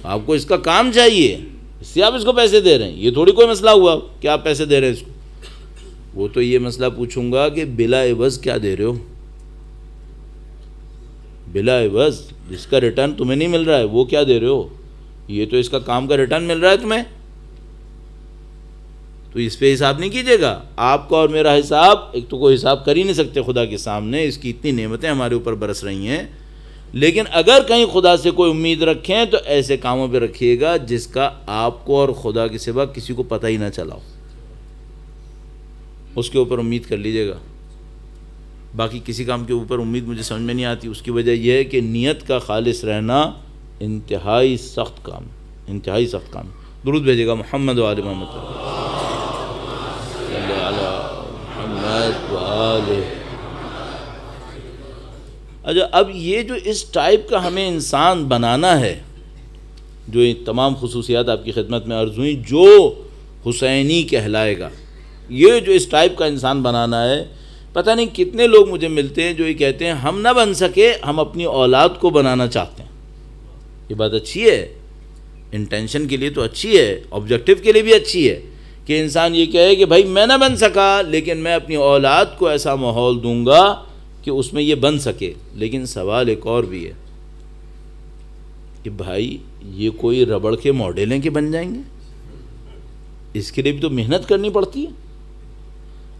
آپ کو اس کا کام چاہیے، اس سے آپ اس کو پیسے دے رہے ہیں، یہ تھوڑی کوئی مسئلہ ہوا کہ آپ پیسے دے رہے ہیں اس کو۔ وہ تو یہ مسئلہ پوچھوں گا کہ بلا عوض کیا دے رہے ہو؟ بلا عوض جس کا ریٹرن تمہیں نہیں مل رہا ہے وہ کیا دے رہے ہو؟ یہ تو اس کا کام کا ریٹرن مل رہا ہے تمہیں، تو اس پہ حساب نہیں کیجیے گا۔ آپ کا اور میرا حساب ایک تو کوئی حساب کر ہی نہیں سکتے خدا کے سامنے، اس کی اتنی نعمتیں ہمارے اوپر برس رہی ہیں، لیکن اگر کہیں خدا سے کوئی امید رکھیں تو ایسے کاموں پہ رکھیے گا جس کا آپ کو اور خدا کے سوا کسی کو پتہ ہی نہ چلا ہو، اس کے اوپر امید کر لیجیے گا۔ باقی کسی کام کے اوپر امید مجھے سمجھ میں نہیں آتی، اس کی وجہ یہ ہے کہ نیت کا خالص رہنا انتہائی سخت کام، انتہائی سخت کام۔ درود بھیجے گا محمد و آل محمد صلی علی محمد و آل۔ اچھا، اب یہ جو اس ٹائپ کا ہمیں انسان بنانا ہے، جو یہ تمام خصوصیات آپ کی خدمت میں عرض ہوئیں، جو حسینی کہلائے گا، یہ جو اس ٹائپ کا انسان بنانا ہے، پتہ نہیں کتنے لوگ مجھے ملتے ہیں جو یہ کہتے ہیں ہم نہ بن سکے، ہم اپنی اولاد کو بنانا چاہتے ہیں۔ یہ بات اچھی ہے، انٹینشن کے لیے تو اچھی ہے، آبجیکٹو کے لیے بھی اچھی ہے کہ انسان یہ کہے کہ بھائی میں نہ بن سکا لیکن میں اپنی اولاد کو ایسا ماحول دوں گا کہ اس میں یہ بن سکے۔ لیکن سوال ایک اور بھی ہے کہ بھائی یہ کوئی ربڑ کے ماڈل ہیں کہ بن جائیں گے؟ اس کے لیے بھی تو محنت کرنی پڑتی ہے۔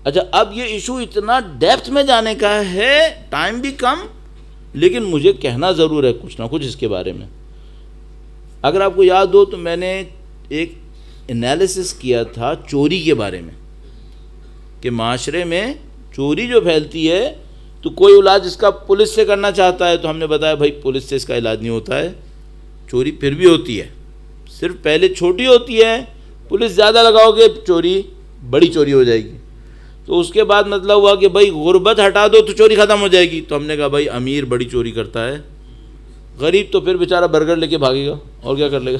اچھا، اب یہ ایشو اتنا ڈیپتھ میں جانے کا ہے، ٹائم بھی کم، لیکن مجھے کہنا ضرور ہے کچھ نہ کچھ اس کے بارے میں۔ اگر آپ کو یاد ہو تو میں نے ایک انالیسس کیا تھا چوری کے بارے میں، کہ معاشرے میں چوری جو پھیلتی ہے تو کوئی علاج اس کا پولیس سے کرنا چاہتا ہے، تو ہم نے بتایا بھائی پولیس سے اس کا علاج نہیں ہوتا ہے، چوری پھر بھی ہوتی ہے، صرف پہلے چھوٹی ہوتی ہے، پولیس زیادہ لگاؤ گے چوری بڑی چوری ہو جائے گی۔ تو اس کے بعد مطلب ہوا کہ بھائی غربت ہٹا دو تو چوری ختم ہو جائے گی، تو ہم نے کہا بھائی امیر بڑی چوری کرتا ہے، غریب تو پھر بیچارہ برگر لے کے بھاگے گا اور کیا کر لے گا،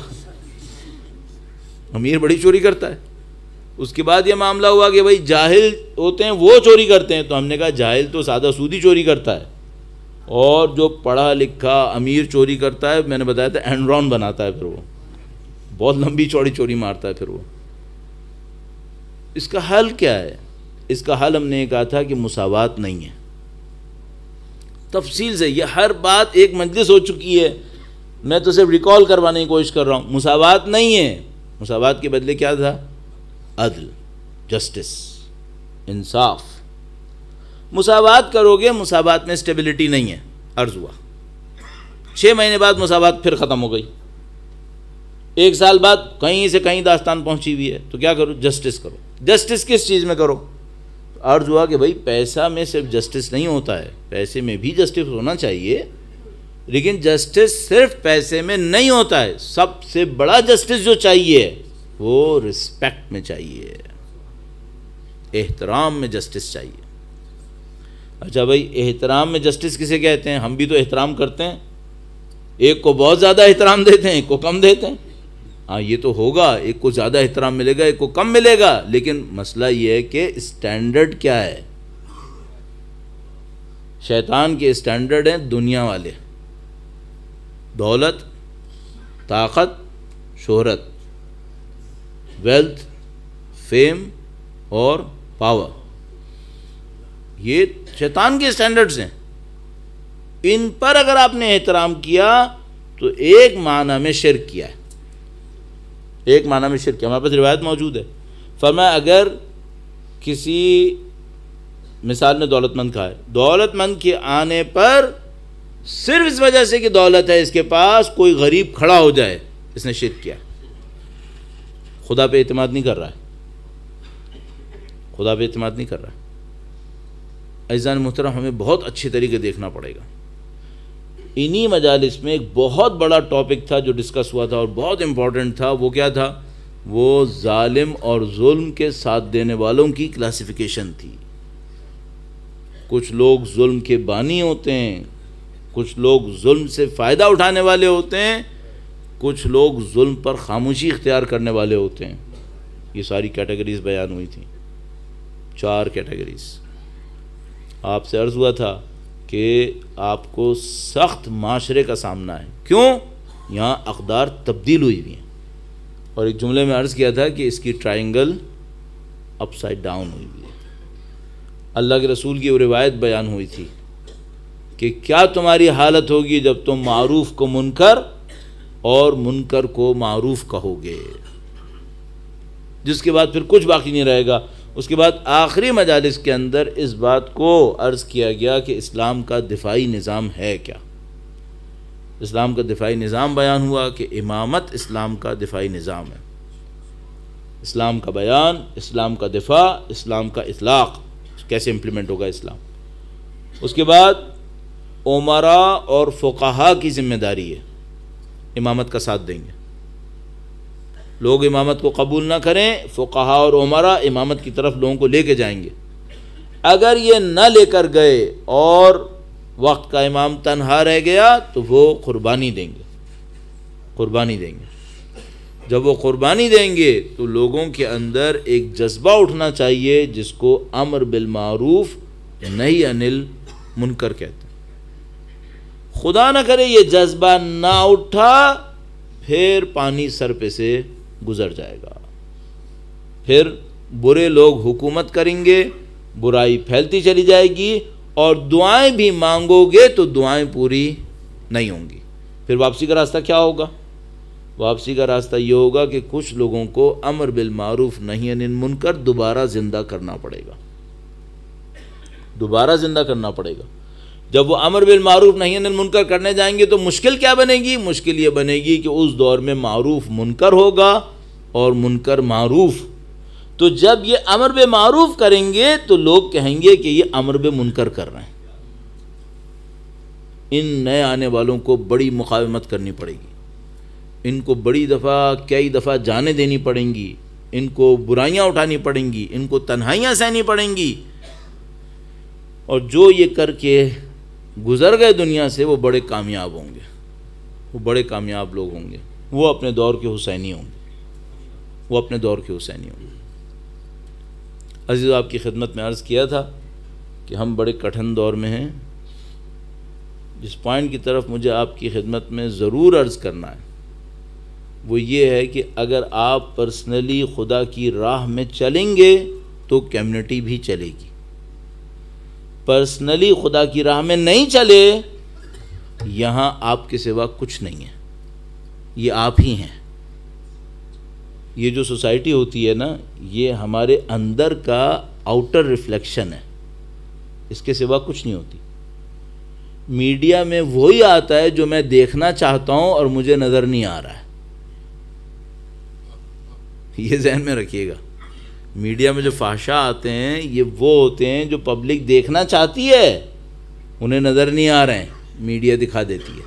امیر بڑی چوری کرتا ہے۔ اس کے بعد یہ معاملہ ہوا کہ بھائی جاہل ہوتے ہیں وہ چوری کرتے ہیں، تو ہم نے کہا جاہل تو سادہ سودی چوری کرتا ہے، اور جو پڑھا لکھا امیر چوری کرتا ہے، میں نے بتایا تھا اینڈرون بناتا ہے، پھر وہ بہت لمبی چوڑی چوری مارتا ہے۔ پھر وہ اس کا حل کیا ہے؟ اس کا حل ہم نے یہ کہا تھا کہ مساوات نہیں ہے۔ تفصیل سے یہ ہر بات ایک مجلس ہو چکی ہے، میں تو صرف ریکال کروانے کی کوشش کر رہا ہوں۔ مساوات نہیں ہے، مساوات کے بدلے کیا تھا؟ عدل، جسٹس، انصاف۔ مساوات کرو گے، مساوات میں اسٹیبلٹی نہیں ہے، عرض ہوا 6 مہینے بعد مساوات پھر ختم ہو گئی، 1 سال بعد کہیں سے کہیں داستان پہنچی ہوئی ہے، تو کیا کرو؟ جسٹس کرو۔ جسٹس کس چیز میں کرو؟ عرض ہوا کہ بھائی پیسہ میں صرف جسٹس نہیں ہوتا ہے، پیسے میں بھی جسٹس ہونا چاہیے، لیکن جسٹس صرف پیسے میں نہیں ہوتا ہے، سب سے بڑا جسٹس جو چاہیے وہ رسپیکٹ میں چاہیے، احترام میں جسٹس چاہیے۔ اچھا بھائی، احترام میں جسٹس کسے کہتے ہیں؟ ہم بھی تو احترام کرتے ہیں، ایک کو بہت زیادہ احترام دیتے ہیں، ایک کو کم دیتے ہیں۔ ہاں یہ تو ہوگا، ایک کو زیادہ احترام ملے گا، ایک کو کم ملے گا، لیکن مسئلہ یہ ہے کہ اسٹینڈرڈ کیا ہے؟ شیطان کے اسٹینڈرڈ ہیں دنیا والے، دولت، طاقت، شہرت، ویلتھ، فیم اور پاور، یہ شیطان کے اسٹینڈرڈز ہیں۔ ان پر اگر آپ نے احترام کیا تو ایک معنی میں شرک کیا ہے، ایک معنی میں شرک کیا۔ ہمارے پاس روایت موجود ہے، فرمایا اگر کسی مثال نے دولت مند کہا ہے، دولت مند کے آنے پر صرف اس وجہ سے کہ دولت ہے اس کے پاس، کوئی غریب کھڑا ہو جائے، اس نے شرک کیا، خدا پہ اعتماد نہیں کر رہا ہے، خدا پہ اعتماد نہیں کر رہا ہے۔ عزیزان محترم، ہمیں بہت اچھے طریقے دیکھنا پڑے گا۔ انہی مجالس میں ایک بہت بڑا ٹاپک تھا جو ڈسکس ہوا تھا اور بہت امپورٹنٹ تھا، وہ کیا تھا؟ وہ ظالم اور ظلم کے ساتھ دینے والوں کی کلاسیفیکیشن تھی۔ کچھ لوگ ظلم کے بانی ہوتے ہیں، کچھ لوگ ظلم سے فائدہ اٹھانے والے ہوتے ہیں، کچھ لوگ ظلم پر خاموشی اختیار کرنے والے ہوتے ہیں۔ یہ ساری کیٹیگریز بیان ہوئی تھیں، 4 کیٹیگریز. آپ سے عرض ہوا تھا کہ آپ کو سخت معاشرے کا سامنا ہے. کیوں؟ یہاں اقدار تبدیل ہوئی ہوئی ہیں. اور ایک جملے میں عرض کیا تھا کہ اس کی ٹرائنگل اپ سائڈ ڈاؤن ہوئی ہوئی ہے. اللہ کے رسول کی وہ روایت بیان ہوئی تھی کہ کیا تمہاری حالت ہوگی جب تم معروف کو منکر اور منکر کو معروف کہو گے، جس کے بعد پھر کچھ باقی نہیں رہے گا. اس کے بعد آخری مجالس کے اندر اس بات کو عرض کیا گیا کہ اسلام کا دفاعی نظام ہے کیا. اسلام کا دفاعی نظام بیان ہوا کہ امامت اسلام کا دفاعی نظام ہے. اسلام کا بیان، اسلام کا دفاع، اسلام کا اطلاق، کیسے امپلیمنٹ ہوگا اسلام. اس کے بعد امراء اور فقہا کی ذمہ داری ہے امامت کا ساتھ دیں گے. لوگ امامت کو قبول نہ کریں، فقہا اور امراء امامت کی طرف لوگوں کو لے کے جائیں گے. اگر یہ نہ لے کر گئے اور وقت کا امام تنہا رہ گیا تو وہ قربانی دیں گے. قربانی دیں گے. جب وہ قربانی دیں گے تو لوگوں کے اندر ایک جذبہ اٹھنا چاہیے جس کو امر بالمعروف نہی عن المنکر کہتے ہیں. خدا نہ کرے یہ جذبہ نہ اٹھا، پھر پانی سر پہ سے گزر جائے گا. پھر برے لوگ حکومت کریں گے، برائی پھیلتی چلی جائے گی، اور دعائیں بھی مانگو گے تو دعائیں پوری نہیں ہوں گی. پھر واپسی کا راستہ کیا ہوگا؟ واپسی کا راستہ یہ ہوگا کہ کچھ لوگوں کو امر بالمعروف نہی عن المنکر دوبارہ زندہ کرنا پڑے گا. دوبارہ زندہ کرنا پڑے گا. جب وہ امر بالمعروف نہی عن المنکر کرنے جائیں گے تو مشکل کیا بنے گی؟ مشکل یہ بنے گی کہ اس دور میں معروف منکر ہوگا اور منکر معروف. تو جب یہ امر بالمعروف کریں گے تو لوگ کہیں گے کہ یہ امر بالمنکر کر رہے ہیں. ان نئے آنے والوں کو بڑی مقاومت کرنی پڑے گی. ان کو بڑی دفعہ کئی دفعہ جانیں دینی پڑیں گی. ان کو برائیاں اٹھانی پڑیں گی. ان کو تنہائیاں سہنی پڑیں گی. اور جو یہ کر کے گزر گئے دنیا سے وہ بڑے کامیاب ہوں گے. وہ بڑے کامیاب لوگ ہوں گے. وہ اپنے دور کے حسینی ہوں گے. وہ اپنے دور کے حسینی ہوں گے. عزیز، آپ کی خدمت میں عرض کیا تھا کہ ہم بڑے کٹھن دور میں ہیں. جس پوائنٹ کی طرف مجھے آپ کی خدمت میں ضرور عرض کرنا ہے وہ یہ ہے کہ اگر آپ پرسنلی خدا کی راہ میں چلیں گے تو کمیونٹی بھی چلے گی. پرسنلی خدا کی راہ میں نہیں چلے، یہاں آپ کے سوا کچھ نہیں ہے. یہ آپ ہی ہیں. یہ جو سوسائٹی ہوتی ہے نا، یہ ہمارے اندر کا آؤٹر ریفلیکشن ہے. اس کے سوا کچھ نہیں ہوتی. میڈیا میں وہی آتا ہے جو میں دیکھنا چاہتا ہوں اور مجھے نظر نہیں آ رہا ہے. یہ ذہن میں رکھیے گا. میڈیا میں جو فحشا آتے ہیں یہ وہ ہوتے ہیں جو پبلک دیکھنا چاہتی ہے، انہیں نظر نہیں آ رہے ہیں. میڈیا دکھا دیتی ہے،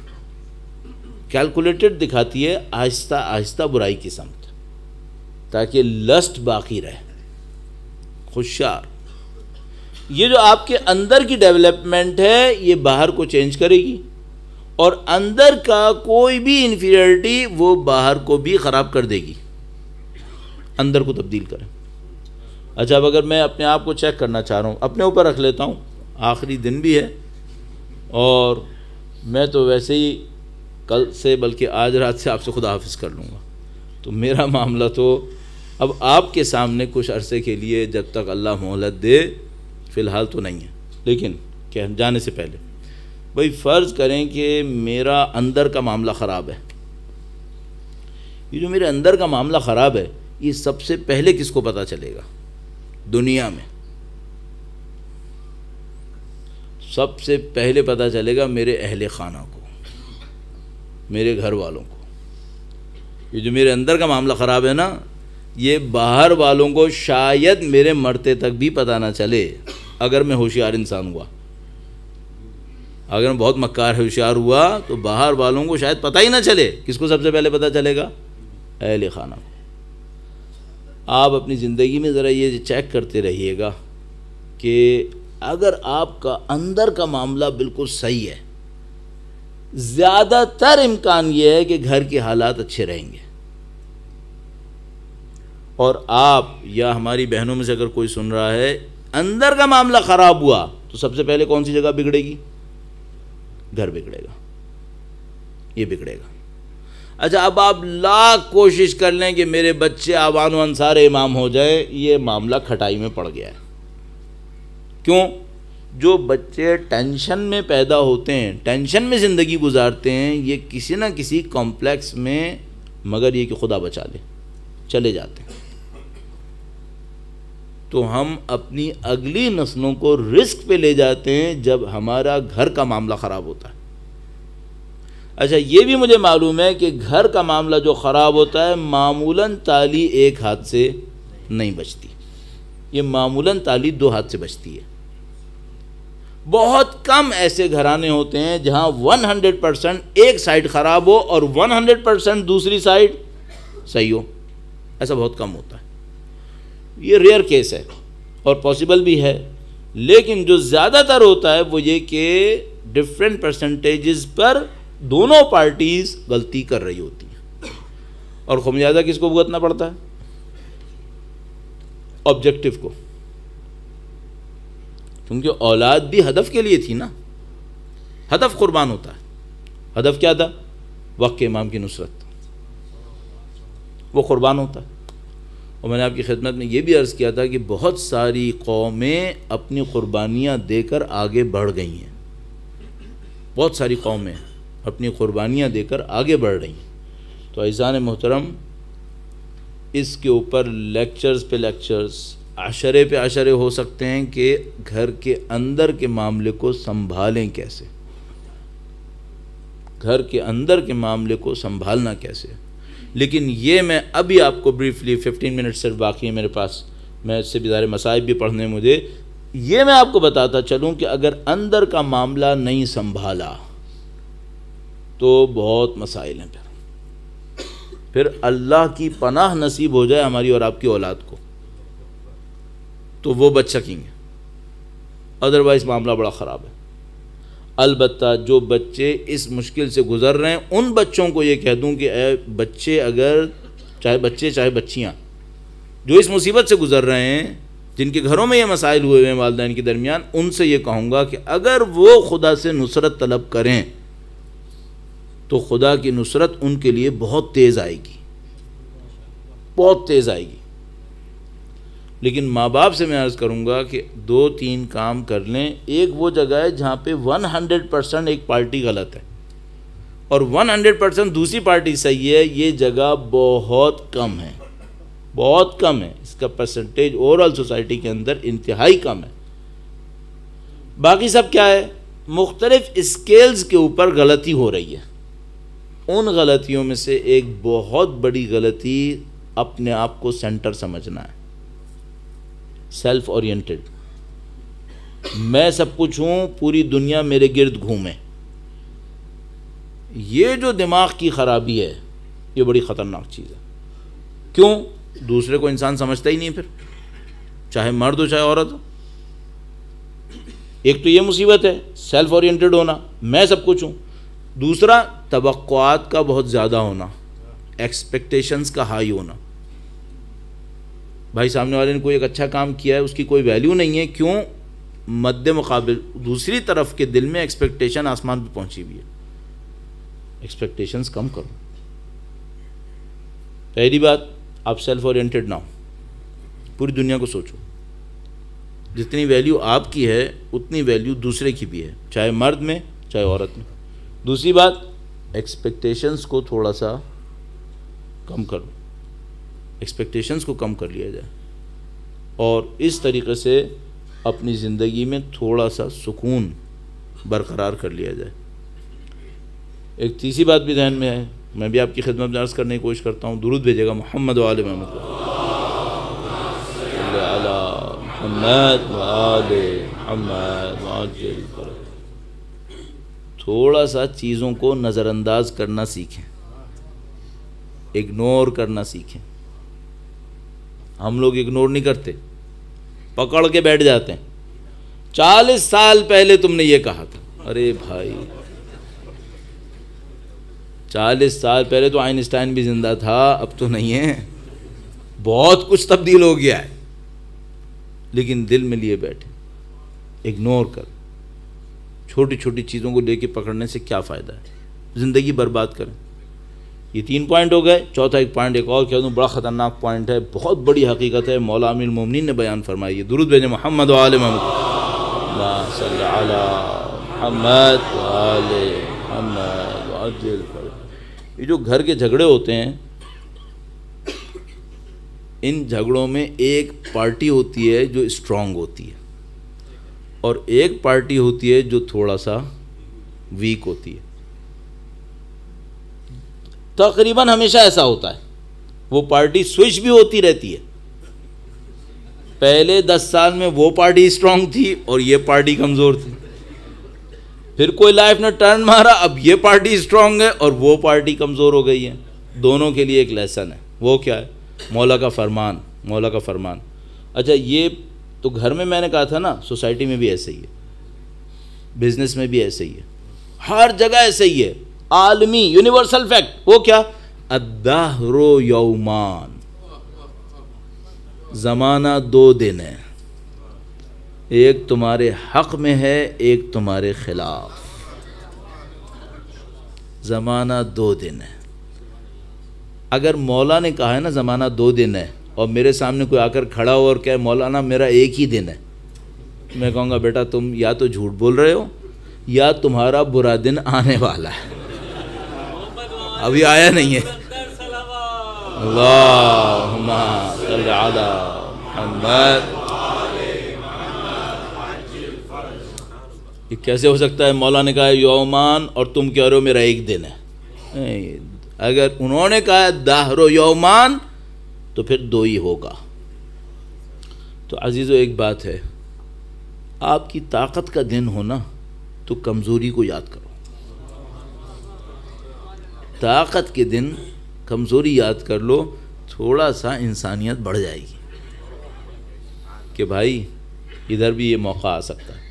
کیلکولیٹڈ دکھاتی ہے، آہستہ آہستہ برائی کی سمت، تاکہ لسٹ باقی رہے. ہوشیار. یہ جو آپ کے اندر کی ڈیولپمنٹ ہے یہ باہر کو چینج کرے گی، اور اندر کا کوئی بھی انفیریٹی وہ باہر کو بھی خراب کر دے گی. اندر کو تبدیل کریں. اچھا، اب اگر میں اپنے آپ کو چیک کرنا چاہ رہا ہوں، اپنے اوپر رکھ لیتا ہوں. آخری دن بھی ہے اور میں تو ویسے ہی کل سے بلکہ آج رات سے آپ سے خدا حافظ کر لوں گا. تو میرا معاملہ تو اب آپ کے سامنے کچھ عرصے کے لیے جب تک اللہ مہلت دے فی الحال تو نہیں ہے. لیکن کہ جانے سے پہلے بھائی فرض کریں کہ میرا اندر کا معاملہ خراب ہے. یہ جو میرے اندر کا معاملہ خراب ہے یہ سب سے پہلے کس کو پتہ چلے گا؟ دنیا میں سب سے پہلے پتہ چلے گا میرے اہل خانہ کو، میرے گھر والوں کو. یہ جو میرے اندر کا معاملہ خراب ہے نا، یہ باہر والوں کو شاید میرے مرتے تک بھی پتہ نہ چلے اگر میں ہوشیار انسان ہوا. اگر میں بہت مکار ہوشیار ہوا تو باہر والوں کو شاید پتہ ہی نہ چلے. کس کو سب سے پہلے پتہ چلے گا؟ اہل خانہ کو. آپ اپنی زندگی میں ذرا یہ چیک کرتے رہیے گا کہ اگر آپ کا اندر کا معاملہ بالکل صحیح ہے، زیادہ تر امکان یہ ہے کہ گھر کے حالات اچھے رہیں گے. اور آپ یا ہماری بہنوں میں سے اگر کوئی سن رہا ہے اندر کا معاملہ خراب ہوا تو سب سے پہلے کون سی جگہ بگڑے گی؟ گھر بگڑے گا، یہ بگڑے گا۔ اچھا اب آپ لاکھ کوشش کر لیں کہ میرے بچے آوان و انصار امام ہو جائے، یہ معاملہ کھٹائی میں پڑ گیا ہے۔ کیوں؟ جو بچے ٹینشن میں پیدا ہوتے ہیں، ٹینشن میں زندگی گزارتے ہیں، یہ کسی نہ کسی کمپلیکس میں، مگر یہ کہ خدا بچا لے، چلے جاتے ہیں۔ تو ہم اپنی اگلی نسلوں کو رسک پہ لے جاتے ہیں جب ہمارا گھر کا معاملہ خراب ہوتا ہے۔ اچھا یہ بھی مجھے معلوم ہے کہ گھر کا معاملہ جو خراب ہوتا ہے معمولاً تالی ایک ہاتھ سے نہیں بچتی، یہ معمولاً تالی دو ہاتھ سے بچتی ہے۔ بہت کم ایسے گھرانے ہوتے ہیں جہاں 100% ایک سائڈ خراب ہو اور 100% دوسری سائڈ صحیح ہو، ایسا بہت کم ہوتا ہے۔ یہ ریئر کیس ہے اور پاسبل بھی ہے، لیکن جو زیادہ تر ہوتا ہے وہ یہ کہ ڈفرینٹ پرسنٹیجز پر دونوں پارٹیز غلطی کر رہی ہوتی ہیں، اور خمیازہ کس کو بھگتنا پڑتا ہے؟ آبجیکٹو کو، کیونکہ اولاد بھی ہدف کے لیے تھی نا، ہدف قربان ہوتا ہے۔ ہدف کیا تھا؟ وقت کے امام کی نصرت، وہ قربان ہوتا ہے۔ اور میں نے آپ کی خدمت میں یہ بھی عرض کیا تھا کہ بہت ساری قومیں اپنی قربانیاں دے کر آگے بڑھ گئی ہیں، بہت ساری قومیں اپنی قربانیاں دے کر آگے بڑھ رہی ہیں۔ تو عزیزان محترم، اس کے اوپر لیکچرز پہ لیکچرز، عشرے پہ عشرے ہو سکتے ہیں کہ گھر کے اندر کے معاملے کو سنبھالیں کیسے، گھر کے اندر کے معاملے کو سنبھالنا کیسے۔ لیکن یہ میں ابھی آپ کو بریفلی 15 منٹ صرف باقی ہے میرے پاس، میں اس سے بھی سارے مصائب بھی پڑھنے مجھے، یہ میں آپ کو بتاتا چلوں کہ اگر اندر کا معاملہ نہیں سنبھالا تو بہت مسائل ہیں، پھر اللہ کی پناہ نصیب ہو جائے ہماری اور آپ کی اولاد کو تو وہ بچ سکیں گے، ادروائز معاملہ بڑا خراب ہے۔ البتہ جو بچے اس مشکل سے گزر رہے ہیں ان بچوں کو یہ کہہ دوں کہ اے بچے، اگر چاہے بچے چاہے بچیاں جو اس مصیبت سے گزر رہے ہیں، جن کے گھروں میں یہ مسائل ہوئے ہیں والدین کے درمیان، ان سے یہ کہوں گا کہ اگر وہ خدا سے نصرت طلب کریں تو خدا کی نصرت ان کے لیے بہت تیز آئے گی، بہت تیز آئے گی۔ لیکن ماں باپ سے میں عرض کروں گا کہ 2-3 کام کر لیں۔ ایک وہ جگہ ہے جہاں پہ 100% ایک پارٹی غلط ہے اور 100% دوسری پارٹی صحیح ہے، یہ جگہ بہت کم ہے، بہت کم ہے، اس کا پرسنٹیج اوورال سوسائٹی کے اندر انتہائی کم ہے۔ باقی سب کیا ہے؟ مختلف اسکیلز کے اوپر غلطی ہو رہی ہے۔ ان غلطیوں میں سے ایک بہت بڑی غلطی اپنے آپ کو سینٹر سمجھنا ہے، سیلف اورینٹڈ، میں سب کچھ ہوں، پوری دنیا میرے گرد گھومے۔ یہ جو دماغ کی خرابی ہے یہ بڑی خطرناک چیز ہے۔ کیوں؟ دوسرے کو انسان سمجھتا ہی نہیں، پھر چاہے مرد ہو چاہے عورت ہو۔ ایک تو یہ مصیبت ہے سیلف اورینٹڈ ہونا، میں سب کچھ ہوں۔ دوسرا توقعات کا بہت زیادہ ہونا، ایکسپیکٹیشنز کا ہائی ہونا۔ بھائی سامنے والے نے کوئی ایک اچھا کام کیا ہے، اس کی کوئی ویلیو نہیں ہے، کیوں؟ مد مقابل دوسری طرف کے دل میں ایکسپیکٹیشن آسمان پہ پہنچی ہوئی ہے۔ ایکسپیکٹیشنز کم کرو۔ پہلی بات، آپ سیلف اورینٹڈ نہ ہو، پوری دنیا کو سوچو، جتنی ویلیو آپ کی ہے اتنی ویلیو دوسرے کی بھی ہے، چاہے مرد میں چاہے عورت میں۔ دوسری بات، ایکسپیکٹیشنز کو تھوڑا سا کم کرو، ایکسپیکٹیشنز کو کم کر لیا جائے اور اس طریقے سے اپنی زندگی میں تھوڑا سا سکون برقرار کر لیا جائے۔ ایک تیسری بات بھی ذہن میں ہے، میں بھی آپ کی خدمت میں عرض کرنے کی کوشش کرتا ہوں، درود بھیجے گا محمد و آل محمد، محمد و آل محمد۔ تھوڑا سا چیزوں کو نظر انداز کرنا سیکھیں، اگنور کرنا سیکھیں۔ ہم لوگ اگنور نہیں کرتے، پکڑ کے بیٹھ جاتے ہیں۔ 40 سال پہلے تم نے یہ کہا تھا، ارے بھائی 40 سال پہلے تو آئنسٹائن بھی زندہ تھا، اب تو نہیں ہے۔ بہت کچھ تبدیل ہو گیا ہے، لیکن دل میں لیے بیٹھے، اگنور کر، چھوٹی چھوٹی چیزوں کو لے کے پکڑنے سے کیا فائدہ ہے، زندگی برباد کریں۔ یہ 3 پوائنٹ ہو گئے۔ چوتھا ایک پوائنٹ ایک اور کہہ دوں، بڑا خطرناک پوائنٹ ہے، بہت بڑی حقیقت ہے، مولا امیر المومنین نے بیان فرمائی ہے۔ درود بھیجیں محمد و آل محمد، اللہم صلی علی محمد و آل محمد وعجل فرجہ۔ یہ جو گھر کے جھگڑے ہوتے ہیں، ان جھگڑوں میں ایک پارٹی ہوتی ہے جو اسٹرانگ ہوتی ہے، اور ایک پارٹی ہوتی ہے جو تھوڑا سا ویک ہوتی ہے۔ تقریباً ہمیشہ ایسا ہوتا ہے، وہ پارٹی سوئچ بھی ہوتی رہتی ہے۔ پہلے 10 سال میں وہ پارٹی اسٹرانگ تھی اور یہ پارٹی کمزور تھی، پھر کوئی لائف نے ٹرن مارا، اب یہ پارٹی اسٹرانگ ہے اور وہ پارٹی کمزور ہو گئی ہے۔ دونوں کے لیے ایک لیسن ہے، وہ کیا ہے؟ مولا کا فرمان، مولا کا فرمان۔ اچھا، یہ تو گھر میں نے کہا تھا نا، سوسائٹی میں بھی ایسے ہی ہے، بزنس میں بھی ایسے ہی ہے، ہر جگہ ایسے ہی ہے، عالمی یونیورسل فیکٹ۔ وہ کیا؟ الدہر یومان، زمانہ 2 دن ہے، ایک تمہارے حق میں ہے، ایک تمہارے خلاف۔ زمانہ 2 دن ہے۔ اگر مولا نے کہا ہے نا زمانہ 2 دن ہے، اور میرے سامنے کوئی آ کر کھڑا ہو اور کہے مولانا میرا 1 ہی دن ہے، میں کہوں گا بیٹا تم یا تو جھوٹ بول رہے ہو یا تمہارا برا دن آنے والا ہے، ابھی آیا نہیں ہے۔ اللہم صلی علی محمد۔ یہ کیسے ہو سکتا ہے؟ مولا نے کہا ہے یومان اور تم کہہ رہے ہو میرا 1 دن ہے۔ اگر انہوں نے کہا ہے دہر و یومان تو پھر 2 ہی ہوگا۔ تو عزیزو ایک بات ہے، آپ کی طاقت کا دن ہونا تو کمزوری کو یاد کرو۔ طاقت کے دن کمزوری یاد کر لو، تھوڑا سا انسانیت بڑھ جائے گی کہ بھائی ادھر بھی یہ موقع آ سکتا ہے۔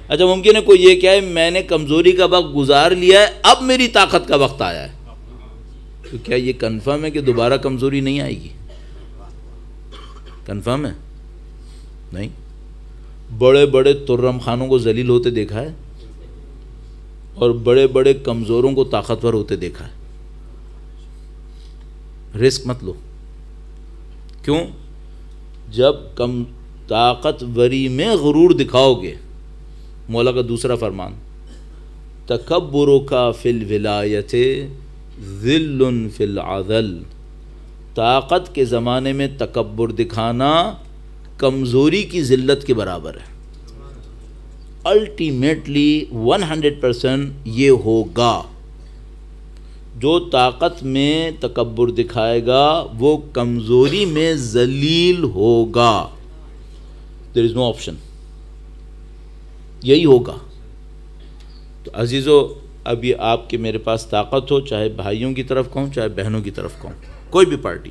اچھا، ممکن ہے کوئی یہ کہے میں نے کمزوری کا وقت گزار لیا ہے، اب میری طاقت کا وقت آیا ہے، تو کیا یہ کنفرم ہے کہ دوبارہ کمزوری نہیں آئے گی؟ کنفرم ہے؟ نہیں۔ بڑے بڑے ترم خانوں کو ذلیل ہوتے دیکھا ہے اور بڑے بڑے کمزوروں کو طاقتور ہوتے دیکھا ہے۔ رسک مت لو۔ کیوں؟ جب کم طاقتوری میں غرور دکھاؤ گے، مولا کا دوسرا فرمان، تکبرک فی الولایت ذل فی العدل، طاقت کے زمانے میں تکبر دکھانا کمزوری کی ذلت کے برابر ہے۔ الٹیمیٹلی 100% یہ ہوگا۔ جو طاقت میں تکبر دکھائے گا وہ کمزوری میں ذلیل ہوگا۔ there is no option، یہی ہوگا۔ تو عزیزو، اب یہ آپ کے میرے پاس طاقت ہو، چاہے بھائیوں کی طرف کہوں چاہے بہنوں کی طرف کہوں، کوئی بھی پارٹی،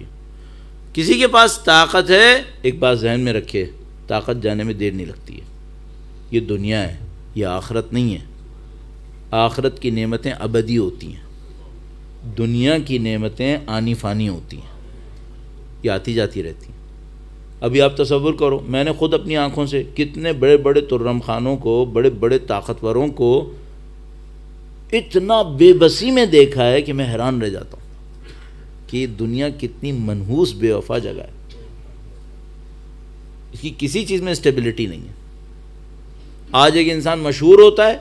کسی کے پاس طاقت ہے، ایک بات ذہن میں رکھے، طاقت جانے میں دیر نہیں لگتی ہے۔ یہ دنیا ہے، یہ آخرت نہیں ہے۔ آخرت کی نعمتیں ابدی ہوتی ہیں، دنیا کی نعمتیں آنی فانی ہوتی ہیں، یہ آتی جاتی رہتی ہیں۔ ابھی آپ تصور کرو، میں نے خود اپنی آنکھوں سے کتنے بڑے بڑے ترم خانوں کو، بڑے بڑے طاقتوروں کو اتنا بے بسی میں دیکھا ہے کہ میں حیران رہ جاتا ہوں کہ یہ دنیا کتنی منحوس بے وفا جگہ ہے، اس کی کسی چیز میں اسٹیبلٹی نہیں ہے۔ آج ایک انسان مشہور ہوتا ہے،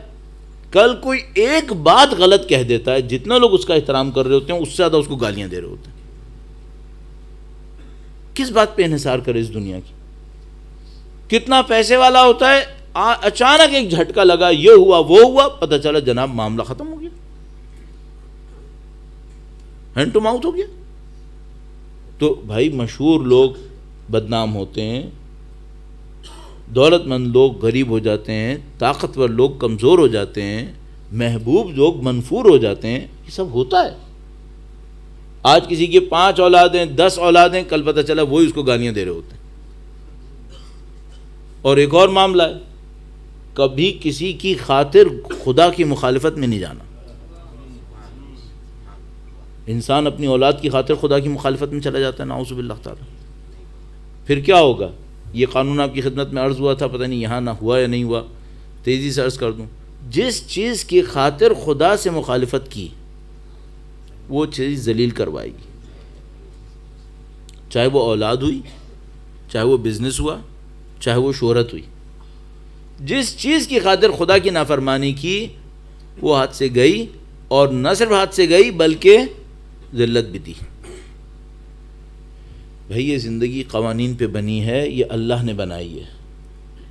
کل کوئی ایک بات غلط کہہ دیتا ہے، جتنا لوگ اس کا احترام کر رہے ہوتے ہیں اس سے زیادہ اس کو گالیاں دے رہے ہوتے ہیں۔ کس بات پہ انحصار کرے اس دنیا کی؟ کتنا پیسے والا ہوتا ہے، اچانک ایک جھٹکا لگا، یہ ہوا وہ ہوا، پتہ چلا جناب معاملہ ختم ہو گیا، ہینڈ ٹو ماؤتھ ہو گیا۔ تو بھائی مشہور لوگ بدنام ہوتے ہیں، دولت مند لوگ غریب ہو جاتے ہیں، طاقتور لوگ کمزور ہو جاتے ہیں، محبوب لوگ منفور ہو جاتے ہیں، یہ سب ہوتا ہے۔ آج کسی کے 5 اولادیں 10 اولادیں، کل پتہ چلا وہی اس کو گالیاں دے رہے ہوتے ہیں۔ اور ایک اور معاملہ ہے، کبھی کسی کی خاطر خدا کی مخالفت میں نہیں جانا۔ انسان اپنی اولاد کی خاطر خدا کی مخالفت میں چلا جاتا ہے، نعوذ باللہ تعالی۔ پھر کیا ہوگا؟ یہ قانون آپ کی خدمت میں عرض ہوا تھا، پتہ نہیں یہاں نہ ہوا یا نہیں ہوا، تیزی سے عرض کر دوں. جس چیز کی خاطر خدا سے مخالفت کی وہ چیز ذلیل کروائے گی، چاہے وہ اولاد ہوئی، چاہے وہ بزنس ہوا، چاہے وہ شہرت ہوئی. جس چیز کی خاطر خدا کی نافرمانی کی وہ ہاتھ سے گئی، اور نہ صرف ہاتھ سے گئی بلکہ ذلت بھی دی. بھئی یہ زندگی قوانین پہ بنی ہے، یہ اللہ نے بنائی ہے.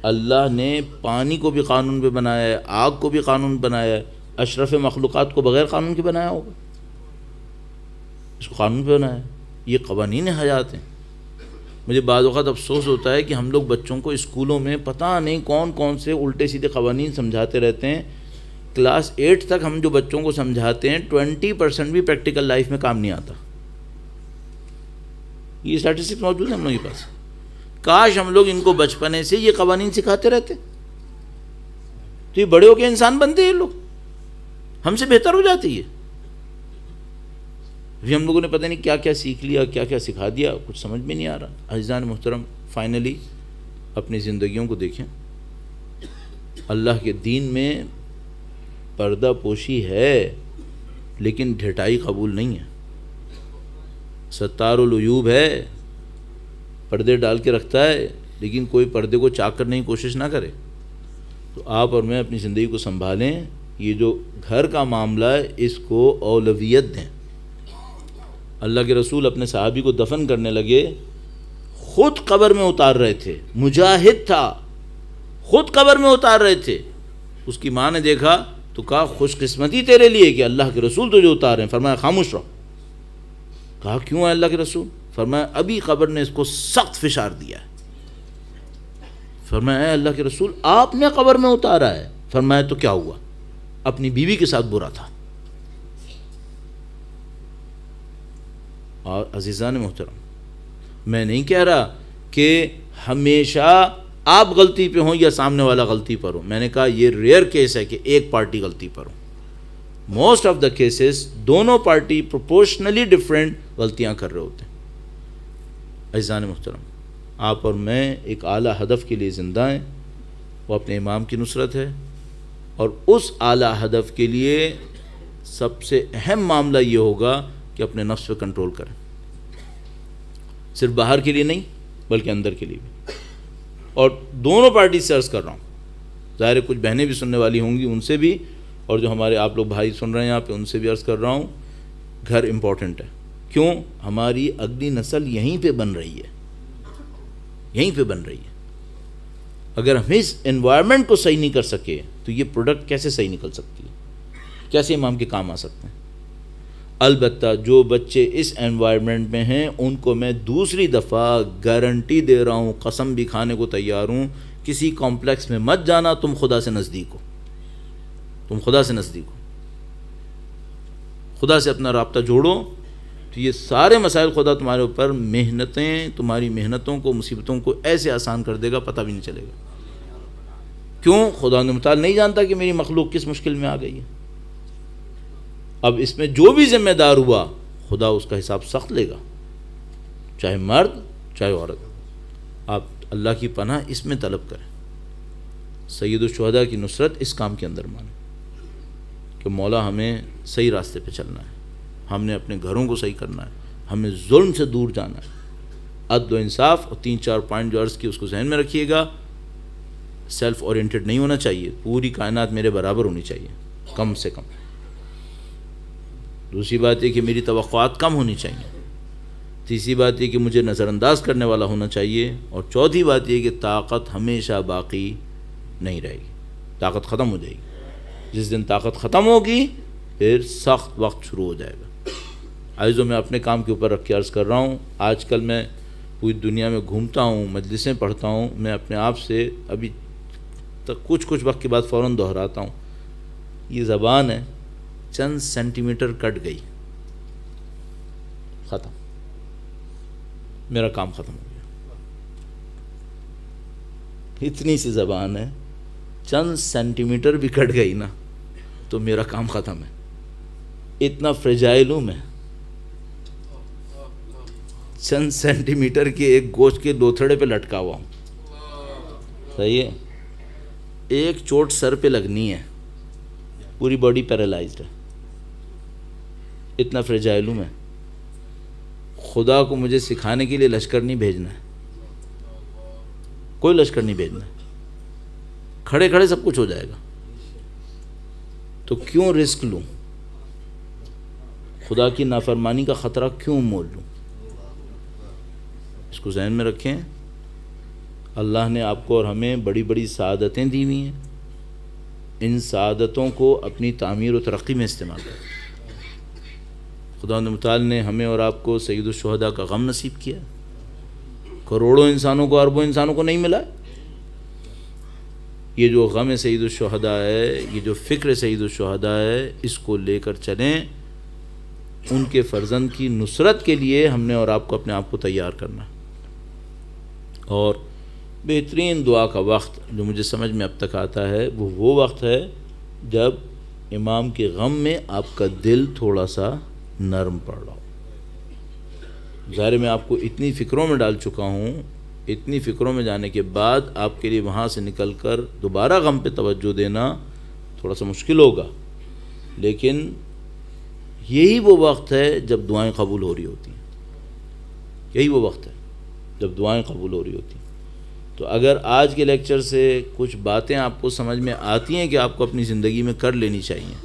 اللہ نے پانی کو بھی قانون پہ بنایا ہے، آگ کو بھی قانون بنایا ہے. اشرف مخلوقات کو بغیر قانون کے بنایا ہوگا؟ اس کو قانون پہ بنایا ہے. یہ قوانین حیات ہیں. مجھے بعض اوقات افسوس ہوتا ہے کہ ہم لوگ بچوں کو اسکولوں میں پتہ نہیں کون کون سے الٹے سیدھے قوانین سمجھاتے رہتے ہیں. کلاس 8 تک ہم جو بچوں کو سمجھاتے ہیں 20% بھی پریکٹیکل لائف میں کام نہیں آتا. یہ اسٹیٹسٹکس موجود ہے ہم لوگوں کے پاس. کاش ہم لوگ ان کو بچپنے سے یہ قوانین سکھاتے رہتے تو یہ بڑے ہو کے انسان بنتے ہیں. لوگ ہم سے بہتر ہو جاتی ہے. ابھی ہم لوگوں نے پتہ نہیں کیا کیا سیکھ لیا، کیا کیا سکھا دیا، کچھ سمجھ میں نہیں آ رہا. عزیزان محترم، فائنلی اپنی زندگیوں کو دیکھیں. اللہ کے دین میں پردہ پوشی ہے لیکن ڈھٹائی قبول نہیں ہے. ستار العیوب ہے، پردے ڈال کے رکھتا ہے لیکن کوئی پردے کو چاک کرنے کی کوشش نہ کرے. تو آپ اور میں اپنی زندگی کو سنبھالیں. یہ جو گھر کا معاملہ ہے اس کو اولویت دیں. اللہ کے رسول اپنے صحابی کو دفن کرنے لگے، خود قبر میں اتار رہے تھے. مجاہد تھا، خود قبر میں اتار رہے تھے. اس کی ماں نے دیکھا تو کہا خوش قسمتی تیرے لیے کہ اللہ کے رسول تو جو اتار رہے ہیں. فرمایا خاموش رہو. کہا کیوں ہے اللہ کے رسول؟ فرمایا ابھی قبر نے اس کو سخت فشار دیا ہے. فرمایا اے اللہ کے رسول آپ نے قبر میں اتارا ہے. فرمایا تو کیا ہوا؟ اپنی بیوی کے ساتھ برا تھا. اور عزیزان محترم، میں نہیں کہہ رہا کہ ہمیشہ آپ غلطی پہ ہوں یا سامنے والا غلطی پر ہو. میں نے کہا یہ ریئر کیس ہے کہ ایک پارٹی غلطی پر ہو. موسٹ آف دا کیسز دونوں پارٹی پروپورشنلی ڈفرینٹ غلطیاں کر رہے ہوتے ہیں. عزیزان محترم، آپ اور میں ایک اعلیٰ ہدف کے لیے زندہ ہیں، وہ اپنے امام کی نصرت ہے. اور اس اعلیٰ ہدف کے لیے سب سے اہم معاملہ یہ ہوگا کہ اپنے نفس پہ کنٹرول کریں. صرف باہر کے لیے نہیں بلکہ اندر کے لیے بھی. اور دونوں پارٹی سے عرض کر رہا ہوں، ظاہر ہے کچھ بہنیں بھی سننے والی ہوں گی، ان سے بھی، اور جو ہمارے آپ لوگ بھائی سن رہے ہیں یہاں پہ ان سے بھی عرض کر رہا ہوں. گھر امپورٹنٹ ہے. کیوں؟ ہماری اگلی نسل یہیں پہ بن رہی ہے، یہیں پہ بن رہی ہے. اگر ہم اس انوائرمنٹ کو صحیح نہیں کر سکے تو یہ پروڈکٹ کیسے صحیح نکل سکتی ہے؟ کیسے امام کے کام آ سکتے ہیں؟ البتہ جو بچے اس انوائرمنٹ میں ہیں ان کو میں دوسری دفعہ گارنٹی دے رہا ہوں، قسم بھی کھانے کو تیار ہوں، کسی کمپلیکس میں مت جانا. تم خدا سے نزدیک ہو، تم خدا سے نزدیک ہو. خدا سے اپنا رابطہ جوڑو تو یہ سارے مسائل خدا تمہارے اوپر محنتیں، تمہاری محنتوں کو، مصیبتوں کو ایسے آسان کر دے گا پتہ بھی نہیں چلے گا. کیوں؟ خدا متعال نہیں جانتا کہ میری مخلوق کس مشکل میں آ گئی ہے. اب اس میں جو بھی ذمہ دار ہوا خدا اس کا حساب سخت لے گا، چاہے مرد چاہے عورت. آپ اللہ کی پناہ اس میں طلب کریں. سید الشہداء کی نصرت اس کام کے اندر مانیں کہ مولا ہمیں صحیح راستے پہ چلنا ہے، ہم نے اپنے گھروں کو صحیح کرنا ہے، ہمیں ظلم سے دور جانا ہے. عدل و انصاف اور 3-4 پوائنٹ جو عرض کی اس کو ذہن میں رکھیے گا. سیلف اورینٹڈ نہیں ہونا چاہیے، پوری کائنات میرے برابر ہونی چاہیے کم سے کم. دوسری بات یہ کہ میری توقعات کم ہونی چاہیے. تیسری بات یہ کہ مجھے نظر انداز کرنے والا ہونا چاہیے. اور چوتھی بات یہ کہ طاقت ہمیشہ باقی نہیں رہے گی، طاقت ختم ہو جائے گی. جس دن طاقت ختم ہوگی پھر سخت وقت شروع ہو جائے گا. عزیزوں میں اپنے کام کے اوپر رکھ کے عرض کر رہا ہوں، آج کل میں پوری دنیا میں گھومتا ہوں، مجلسیں پڑھتا ہوں، میں اپنے آپ سے ابھی تک کچھ وقت کے بعد فوراً دہراتا ہوں، یہ زبان ہے چند سینٹی میٹر کٹ گئی، ختم، میرا کام ختم ہو گیا. اتنی سی زبان ہے، چند سینٹی میٹر بھی کٹ گئی نا تو میرا کام ختم ہے. اتنا فریجائل ہوں میں، چند سینٹی میٹر کے ایک گوشت کے لوتھڑے پہ لٹکا ہوا ہوں. صحیح ہے. ایک چوٹ سر پہ لگنی ہے, پوری باڈی پیرالائزڈ ہے, اتنا فریجائل ہوں میں. خدا کو مجھے سکھانے کے لیے لشکر نہیں بھیجنا ہے, کوئی لشکر نہیں بھیجنا ہے, کھڑے کھڑے سب کچھ ہو جائے گا. تو کیوں رسک لوں؟ خدا کی نافرمانی کا خطرہ کیوں مول لوں؟ اس کو ذہن میں رکھیں. اللہ نے آپ کو اور ہمیں بڑی بڑی سعادتیں دی ہوئی ہیں, ان سعادتوں کو اپنی تعمیر و ترقی میں استعمال کریں. خداوند متعال نے ہمیں اور آپ کو سید الشہداء کا غم نصیب کیا. کروڑوں انسانوں کو, اربوں انسانوں کو نہیں ملا. یہ جو غم سید الشہداء ہے, یہ جو فکر سید الشہداء ہے, اس کو لے کر چلیں. ان کے فرزند کی نصرت کے لیے ہم نے اور آپ کو اپنے آپ کو تیار کرنا. اور بہترین دعا کا وقت جو مجھے سمجھ میں اب تک آتا ہے وہ وقت ہے جب امام کے غم میں آپ کا دل تھوڑا سا نرم پڑ رہا ہو. ظاہر میں آپ کو اتنی فکروں میں ڈال چکا ہوں, اتنی فکروں میں جانے کے بعد آپ کے لیے وہاں سے نکل کر دوبارہ غم پہ توجہ دینا تھوڑا سا مشکل ہوگا, لیکن یہی وہ وقت ہے جب دعائیں قبول ہو رہی ہوتی ہیں. یہی وہ وقت ہے جب دعائیں قبول ہو رہی ہوتی ہیں. تو اگر آج کے لیکچر سے کچھ باتیں آپ کو سمجھ میں آتی ہیں کہ آپ کو اپنی زندگی میں کر لینی چاہیے,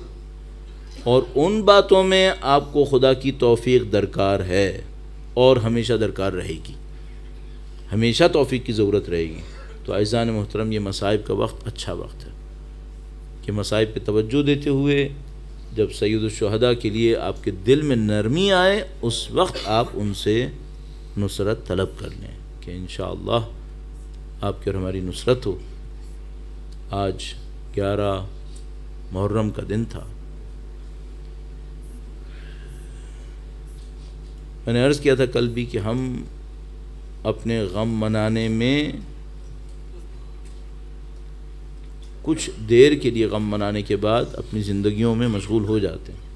اور ان باتوں میں آپ کو خدا کی توفیق درکار ہے اور ہمیشہ درکار رہے گی, ہمیشہ توفیق کی ضرورت رہے گی, تو اعزان محترم یہ مصائب کا وقت اچھا وقت ہے کہ مصائب پہ توجہ دیتے ہوئے جب سید الشہداء کے لیے آپ کے دل میں نرمی آئے, اس وقت آپ ان سے نصرت طلب کر لیں کہ انشاءاللہ آپ کی اور ہماری نصرت ہو. آج 11 محرم کا دن تھا. میں نے عرض کیا تھا کل بھی کہ ہم اپنے غم منانے میں کچھ دیر کے لیے غم منانے کے بعد اپنی زندگیوں میں مشغول ہو جاتے ہیں,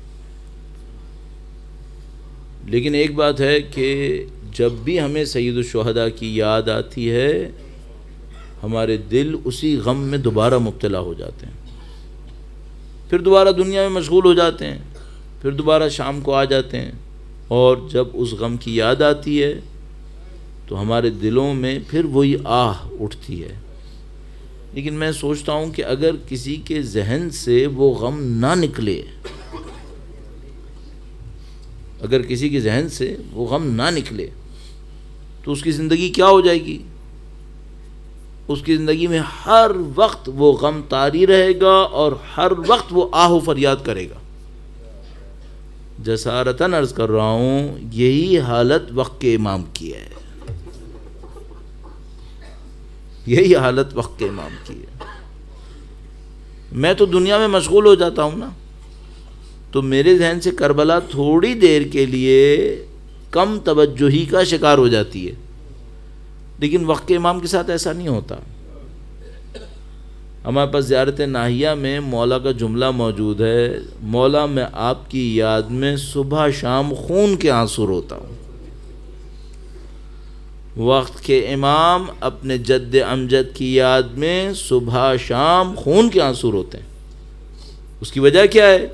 لیکن ایک بات ہے کہ جب بھی ہمیں سید الشہداء کی یاد آتی ہے ہمارے دل اسی غم میں دوبارہ مبتلا ہو جاتے ہیں, پھر دوبارہ دنیا میں مشغول ہو جاتے ہیں, پھر دوبارہ شام کو آ جاتے ہیں, اور جب اس غم کی یاد آتی ہے تو ہمارے دلوں میں پھر وہی آہ اٹھتی ہے. لیکن میں سوچتا ہوں کہ اگر کسی کے ذہن سے وہ غم نہ نکلے, اگر کسی کے ذہن سے وہ غم نہ نکلے تو اس کی زندگی کیا ہو جائے گی؟ اس کی زندگی میں ہر وقت وہ غم طاری رہے گا اور ہر وقت وہ آہ و فریاد کرے گا. جسارتاً عرض کر رہا ہوں, یہی حالت وقت کے امام کی ہے, یہی حالت وقت کے امام کی ہے. میں تو دنیا میں مشغول ہو جاتا ہوں نا, تو میرے ذہن سے کربلا تھوڑی دیر کے لیے کم توجہی کا شکار ہو جاتی ہے, لیکن وقت کے امام کے ساتھ ایسا نہیں ہوتا. ہمارے پاس زیارت ناہیہ میں مولا کا جملہ موجود ہے, مولا میں آپ کی یاد میں صبح شام خون کے آنسو روتا ہوں. وقت کے امام اپنے جد امجد کی یاد میں صبح شام خون کے آنسو روتے ہیں. اس کی وجہ کیا ہے؟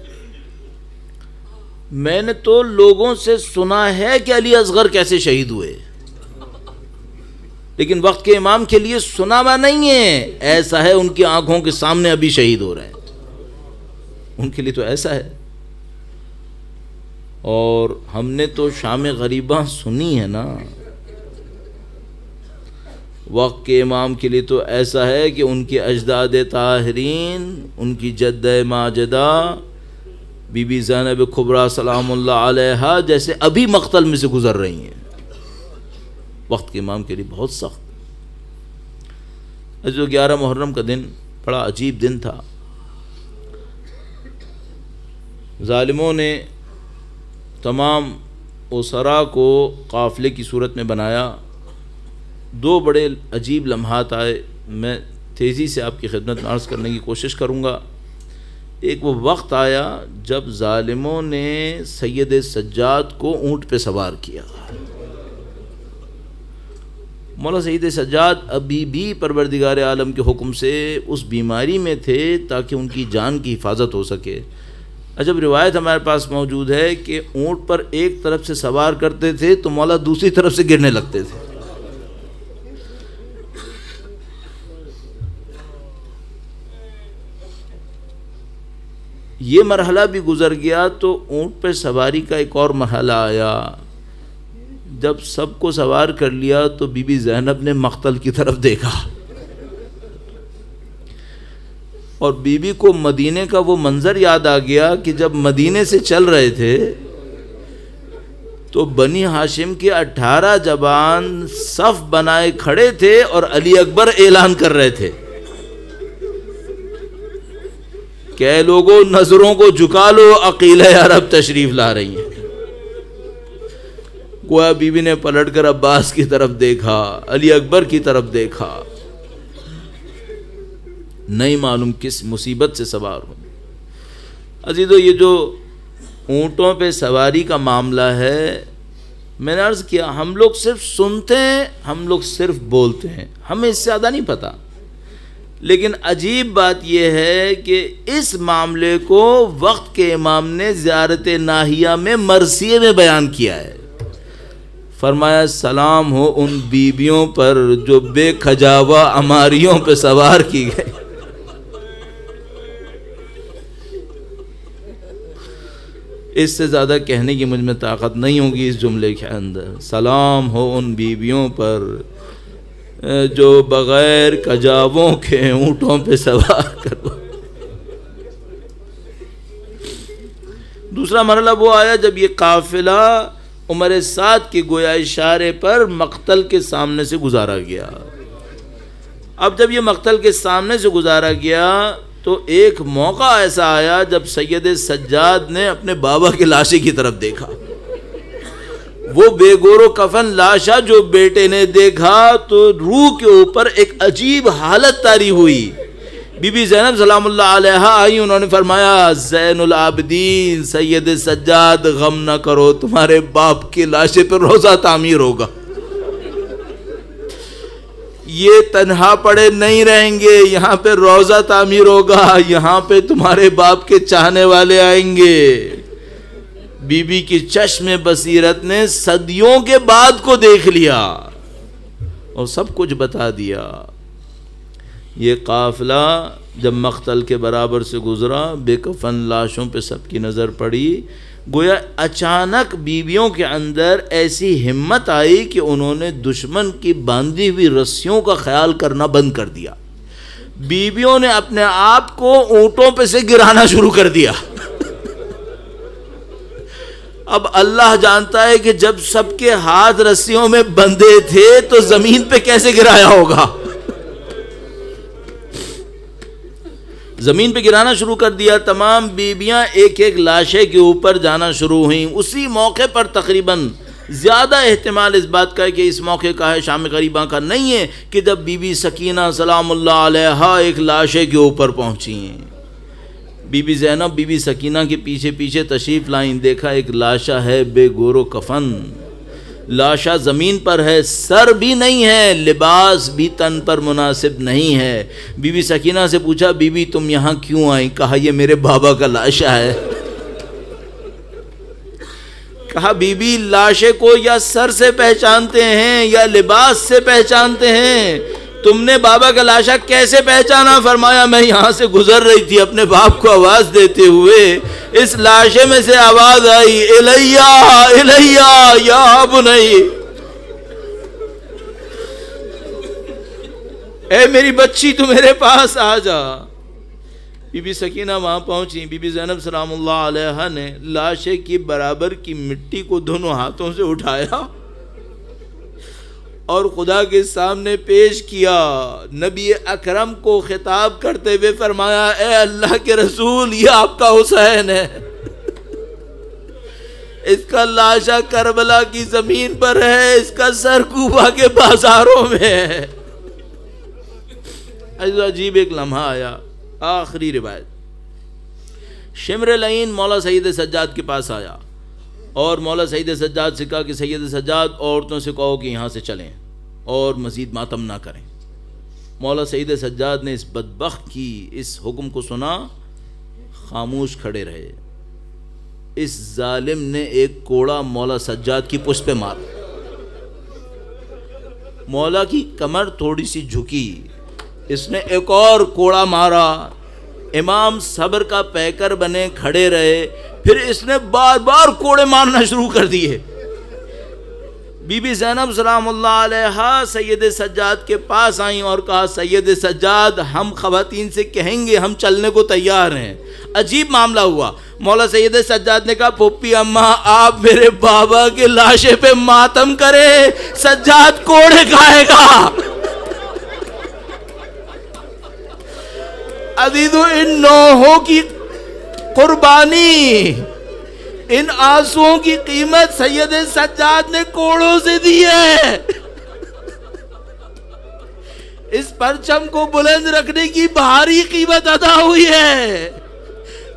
میں نے تو لوگوں سے سنا ہے کہ علی اصغر کیسے شہید ہوئے, لیکن وقت کے امام کے لیے سنا ہوا نہیں ہے, ایسا ہے ان کی آنکھوں کے سامنے ابھی شہید ہو رہے ہیں. ان کے لیے تو ایسا ہے. اور ہم نے تو شام غریباں سنی ہے نا. وقت کے امام کے لیے تو ایسا ہے کہ ان کے اجداد طاہرین, ان کی جدہ ماجدہ بی بی زینب کبریٰ سلام اللہ علیہا جیسے ابھی مقتل میں سے گزر رہی ہیں. وقت کے امام کے لیے بہت سخت. جو 11 محرم کا دن بڑا عجیب دن تھا. ظالموں نے تمام اسرا کو قافلے کی صورت میں بنایا. 2 بڑے عجیب لمحات آئے, میں تیزی سے آپ کی خدمت میں عرض کرنے کی کوشش کروں گا. ایک وہ وقت آیا جب ظالموں نے سید سجاد کو اونٹ پہ سوار کیا. مولا سید سجاد ابھی بھی پروردگار عالم کے حکم سے اس بیماری میں تھے تاکہ ان کی جان کی حفاظت ہو سکے۔ عجب روایت ہمارے پاس موجود ہے کہ اونٹ پر ایک طرف سے سوار کرتے تھے تو مولا دوسری طرف سے گرنے لگتے تھے۔ یہ مرحلہ بھی گزر گیا تو اونٹ پہ سواری کا ایک اور مرحلہ آیا۔ جب سب کو سوار کر لیا تو بی بی زینب نے مقتل کی طرف دیکھا، اور بی بی کو مدینے کا وہ منظر یاد آ گیا کہ جب مدینے سے چل رہے تھے تو بنی ہاشم کے 18 جوان صف بنائے کھڑے تھے اور علی اکبر اعلان کر رہے تھے کہ اے لوگوں نظروں کو جھکا لو، عقیلہ عرب تشریف لا رہی ہیں۔ گویا بی بی نے پلٹ کر عباس کی طرف دیکھا، علی اکبر کی طرف دیکھا، نہیں معلوم کس مصیبت سے سوار ہوں۔ عزیزو، یہ جو اونٹوں پہ سواری کا معاملہ ہے، میں نے عرض کیا ہم لوگ صرف سنتے ہیں، ہم لوگ صرف بولتے ہیں، ہمیں اس سے زیادہ نہیں پتا۔ لیکن عجیب بات یہ ہے کہ اس معاملے کو وقت کے امام نے زیارت ناہیہ میں مرثیے میں بیان کیا ہے۔ فرمایا سلام ہو ان بیبیوں پر جو بے کھجاوا عماریوں پہ سوار کی گئی۔ اس سے زیادہ کہنے کی مجھ میں طاقت نہیں ہوگی اس جملے کے اندر۔ سلام ہو ان بیبیوں پر جو بغیر کجاووں کے اونٹوں پہ سوار کرو۔ دوسرا مرحلہ وہ آیا جب یہ قافلہ عمر سعد کے گویا اشارے پر مقتل کے سامنے سے گزارا گیا۔ اب جب یہ مقتل کے سامنے سے گزارا گیا تو ایک موقع ایسا آیا جب سید سجاد نے اپنے بابا کی لاشے کی طرف دیکھا۔ وہ بے گور و کفن لاشا جو بیٹے نے دیکھا تو روح کے اوپر ایک عجیب حالت طاری ہوئی۔ بی بی زینب سلام اللہ علیہا آئی، انہوں نے فرمایا زین العابدین سید سجاد غم نہ کرو، تمہارے باپ کی لاشے پر روزہ تعمیر ہوگا، یہ تنہا پڑے نہیں رہیں گے، یہاں پہ روزہ تعمیر ہوگا، یہاں پہ تمہارے باپ کے چاہنے والے آئیں گے۔ بی بی کی چشم بصیرت نے صدیوں کے بعد کو دیکھ لیا اور سب کچھ بتا دیا۔ یہ قافلہ جب مقتل کے برابر سے گزرا، بے کفن لاشوں پہ سب کی نظر پڑی، گویا اچانک بیویوں کے اندر ایسی ہمت آئی کہ انہوں نے دشمن کی باندھی ہوئی رسیوں کا خیال کرنا بند کر دیا۔ بیویوں نے اپنے آپ کو اونٹوں پہ سے گرانا شروع کر دیا۔ اب اللہ جانتا ہے کہ جب سب کے ہاتھ رسیوں میں بندھے تھے تو زمین پہ کیسے گرایا ہوگا۔ زمین پہ گرانا شروع کر دیا، تمام بیویاں ایک ایک لاشے کے اوپر جانا شروع ہوئیں۔ اسی موقع پر تقریباً زیادہ احتمال اس بات کا ہے کہ اس موقع کا ہے شام غریباں کا نہیں ہے کہ جب بی بی سکینہ سلام اللہ علیہا ایک لاشے کے اوپر پہنچی ہیں، بی بی زینب بی بی سکینہ کے پیچھے پیچھے تشریف لائیں، دیکھا ایک لاشا ہے بے گور و کفن، لاشا زمین پر ہے، سر بھی نہیں ہے، لباس بھی تن پر مناسب نہیں ہے۔ بی بی سکینہ سے پوچھا بی بی تم یہاں کیوں آئیں؟ کہا یہ میرے بابا کا لاشا ہے۔ کہا بی بی لاشے کو یا سر سے پہچانتے ہیں یا لباس سے پہچانتے ہیں، تم نے بابا کا لاشا کیسے پہچانا؟ فرمایا میں یہاں سے گزر رہی تھی اپنے باپ کو آواز دیتے ہوئے، اس لاشے میں سے آواز آئی الیہ الیہ یا بنی، اے میری بچی تو میرے پاس آ جا۔ بی بی سکینہ وہاں پہنچی، بی بی زینب سلام اللہ علیہا نے لاشے کی برابر کی مٹی کو دونوں ہاتھوں سے اٹھایا اور خدا کے سامنے پیش کیا۔ نبی اکرم کو خطاب کرتے ہوئے فرمایا اے اللہ کے رسول، یہ آپ کا حسین ہے، اس کا لاشا کربلا کی زمین پر ہے، اس کا سر کوفہ کے بازاروں میں ہے۔ عجیب ایک لمحہ آیا۔ آخری روایت، شمر لعین مولا سید سجاد کے پاس آیا اور مولا سید سجاد سے کہا کہ سید سجاد عورتوں سے کہو کہ یہاں سے چلیں، اور مزید ماتم نہ کریں۔ مولا سید سجاد نے اس بدبخت کی اس حکم کو سنا، خاموش کھڑے رہے۔ اس ظالم نے ایک کوڑا مولا سجاد کی پشت پہ مارا، مولا کی کمر تھوڑی سی جھکی، اس نے ایک اور کوڑا مارا، امام صبر کا پیکر بنے کھڑے رہے، پھر اس نے بار بار کوڑے مارنا شروع کر دیے۔ بی بی زینب سلام اللہ علیہا سید سجاد کے پاس آئیں اور کہا سید سجاد ہم خواتین سے کہیں گے ہم چلنے کو تیار ہیں۔ عجیب معاملہ ہوا، مولا سید سجاد نے کہا پھوپھی اماں آپ میرے بابا کے لاشے پہ ماتم کرے، سجاد کوڑے کھائے گا۔ عزیزو ان نوحوں کی قربانی، ان آنسوؤں کی قیمت سید سجاد نے کوڑوں سے دی ہے۔ اس پرچم کو بلند رکھنے کی بھاری قیمت ادا ہوئی ہے،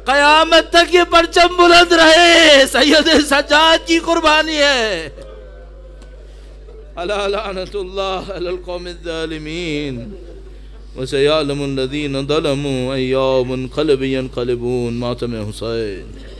قیامت تک یہ پرچم بلند رہے، سید سجاد کی قربانی ہے۔ الا لعنت اللہ علی القوم الظالمین وسيعلم الذين ظلموا أي يوم منقلب ينقلبون. ماتم حسین.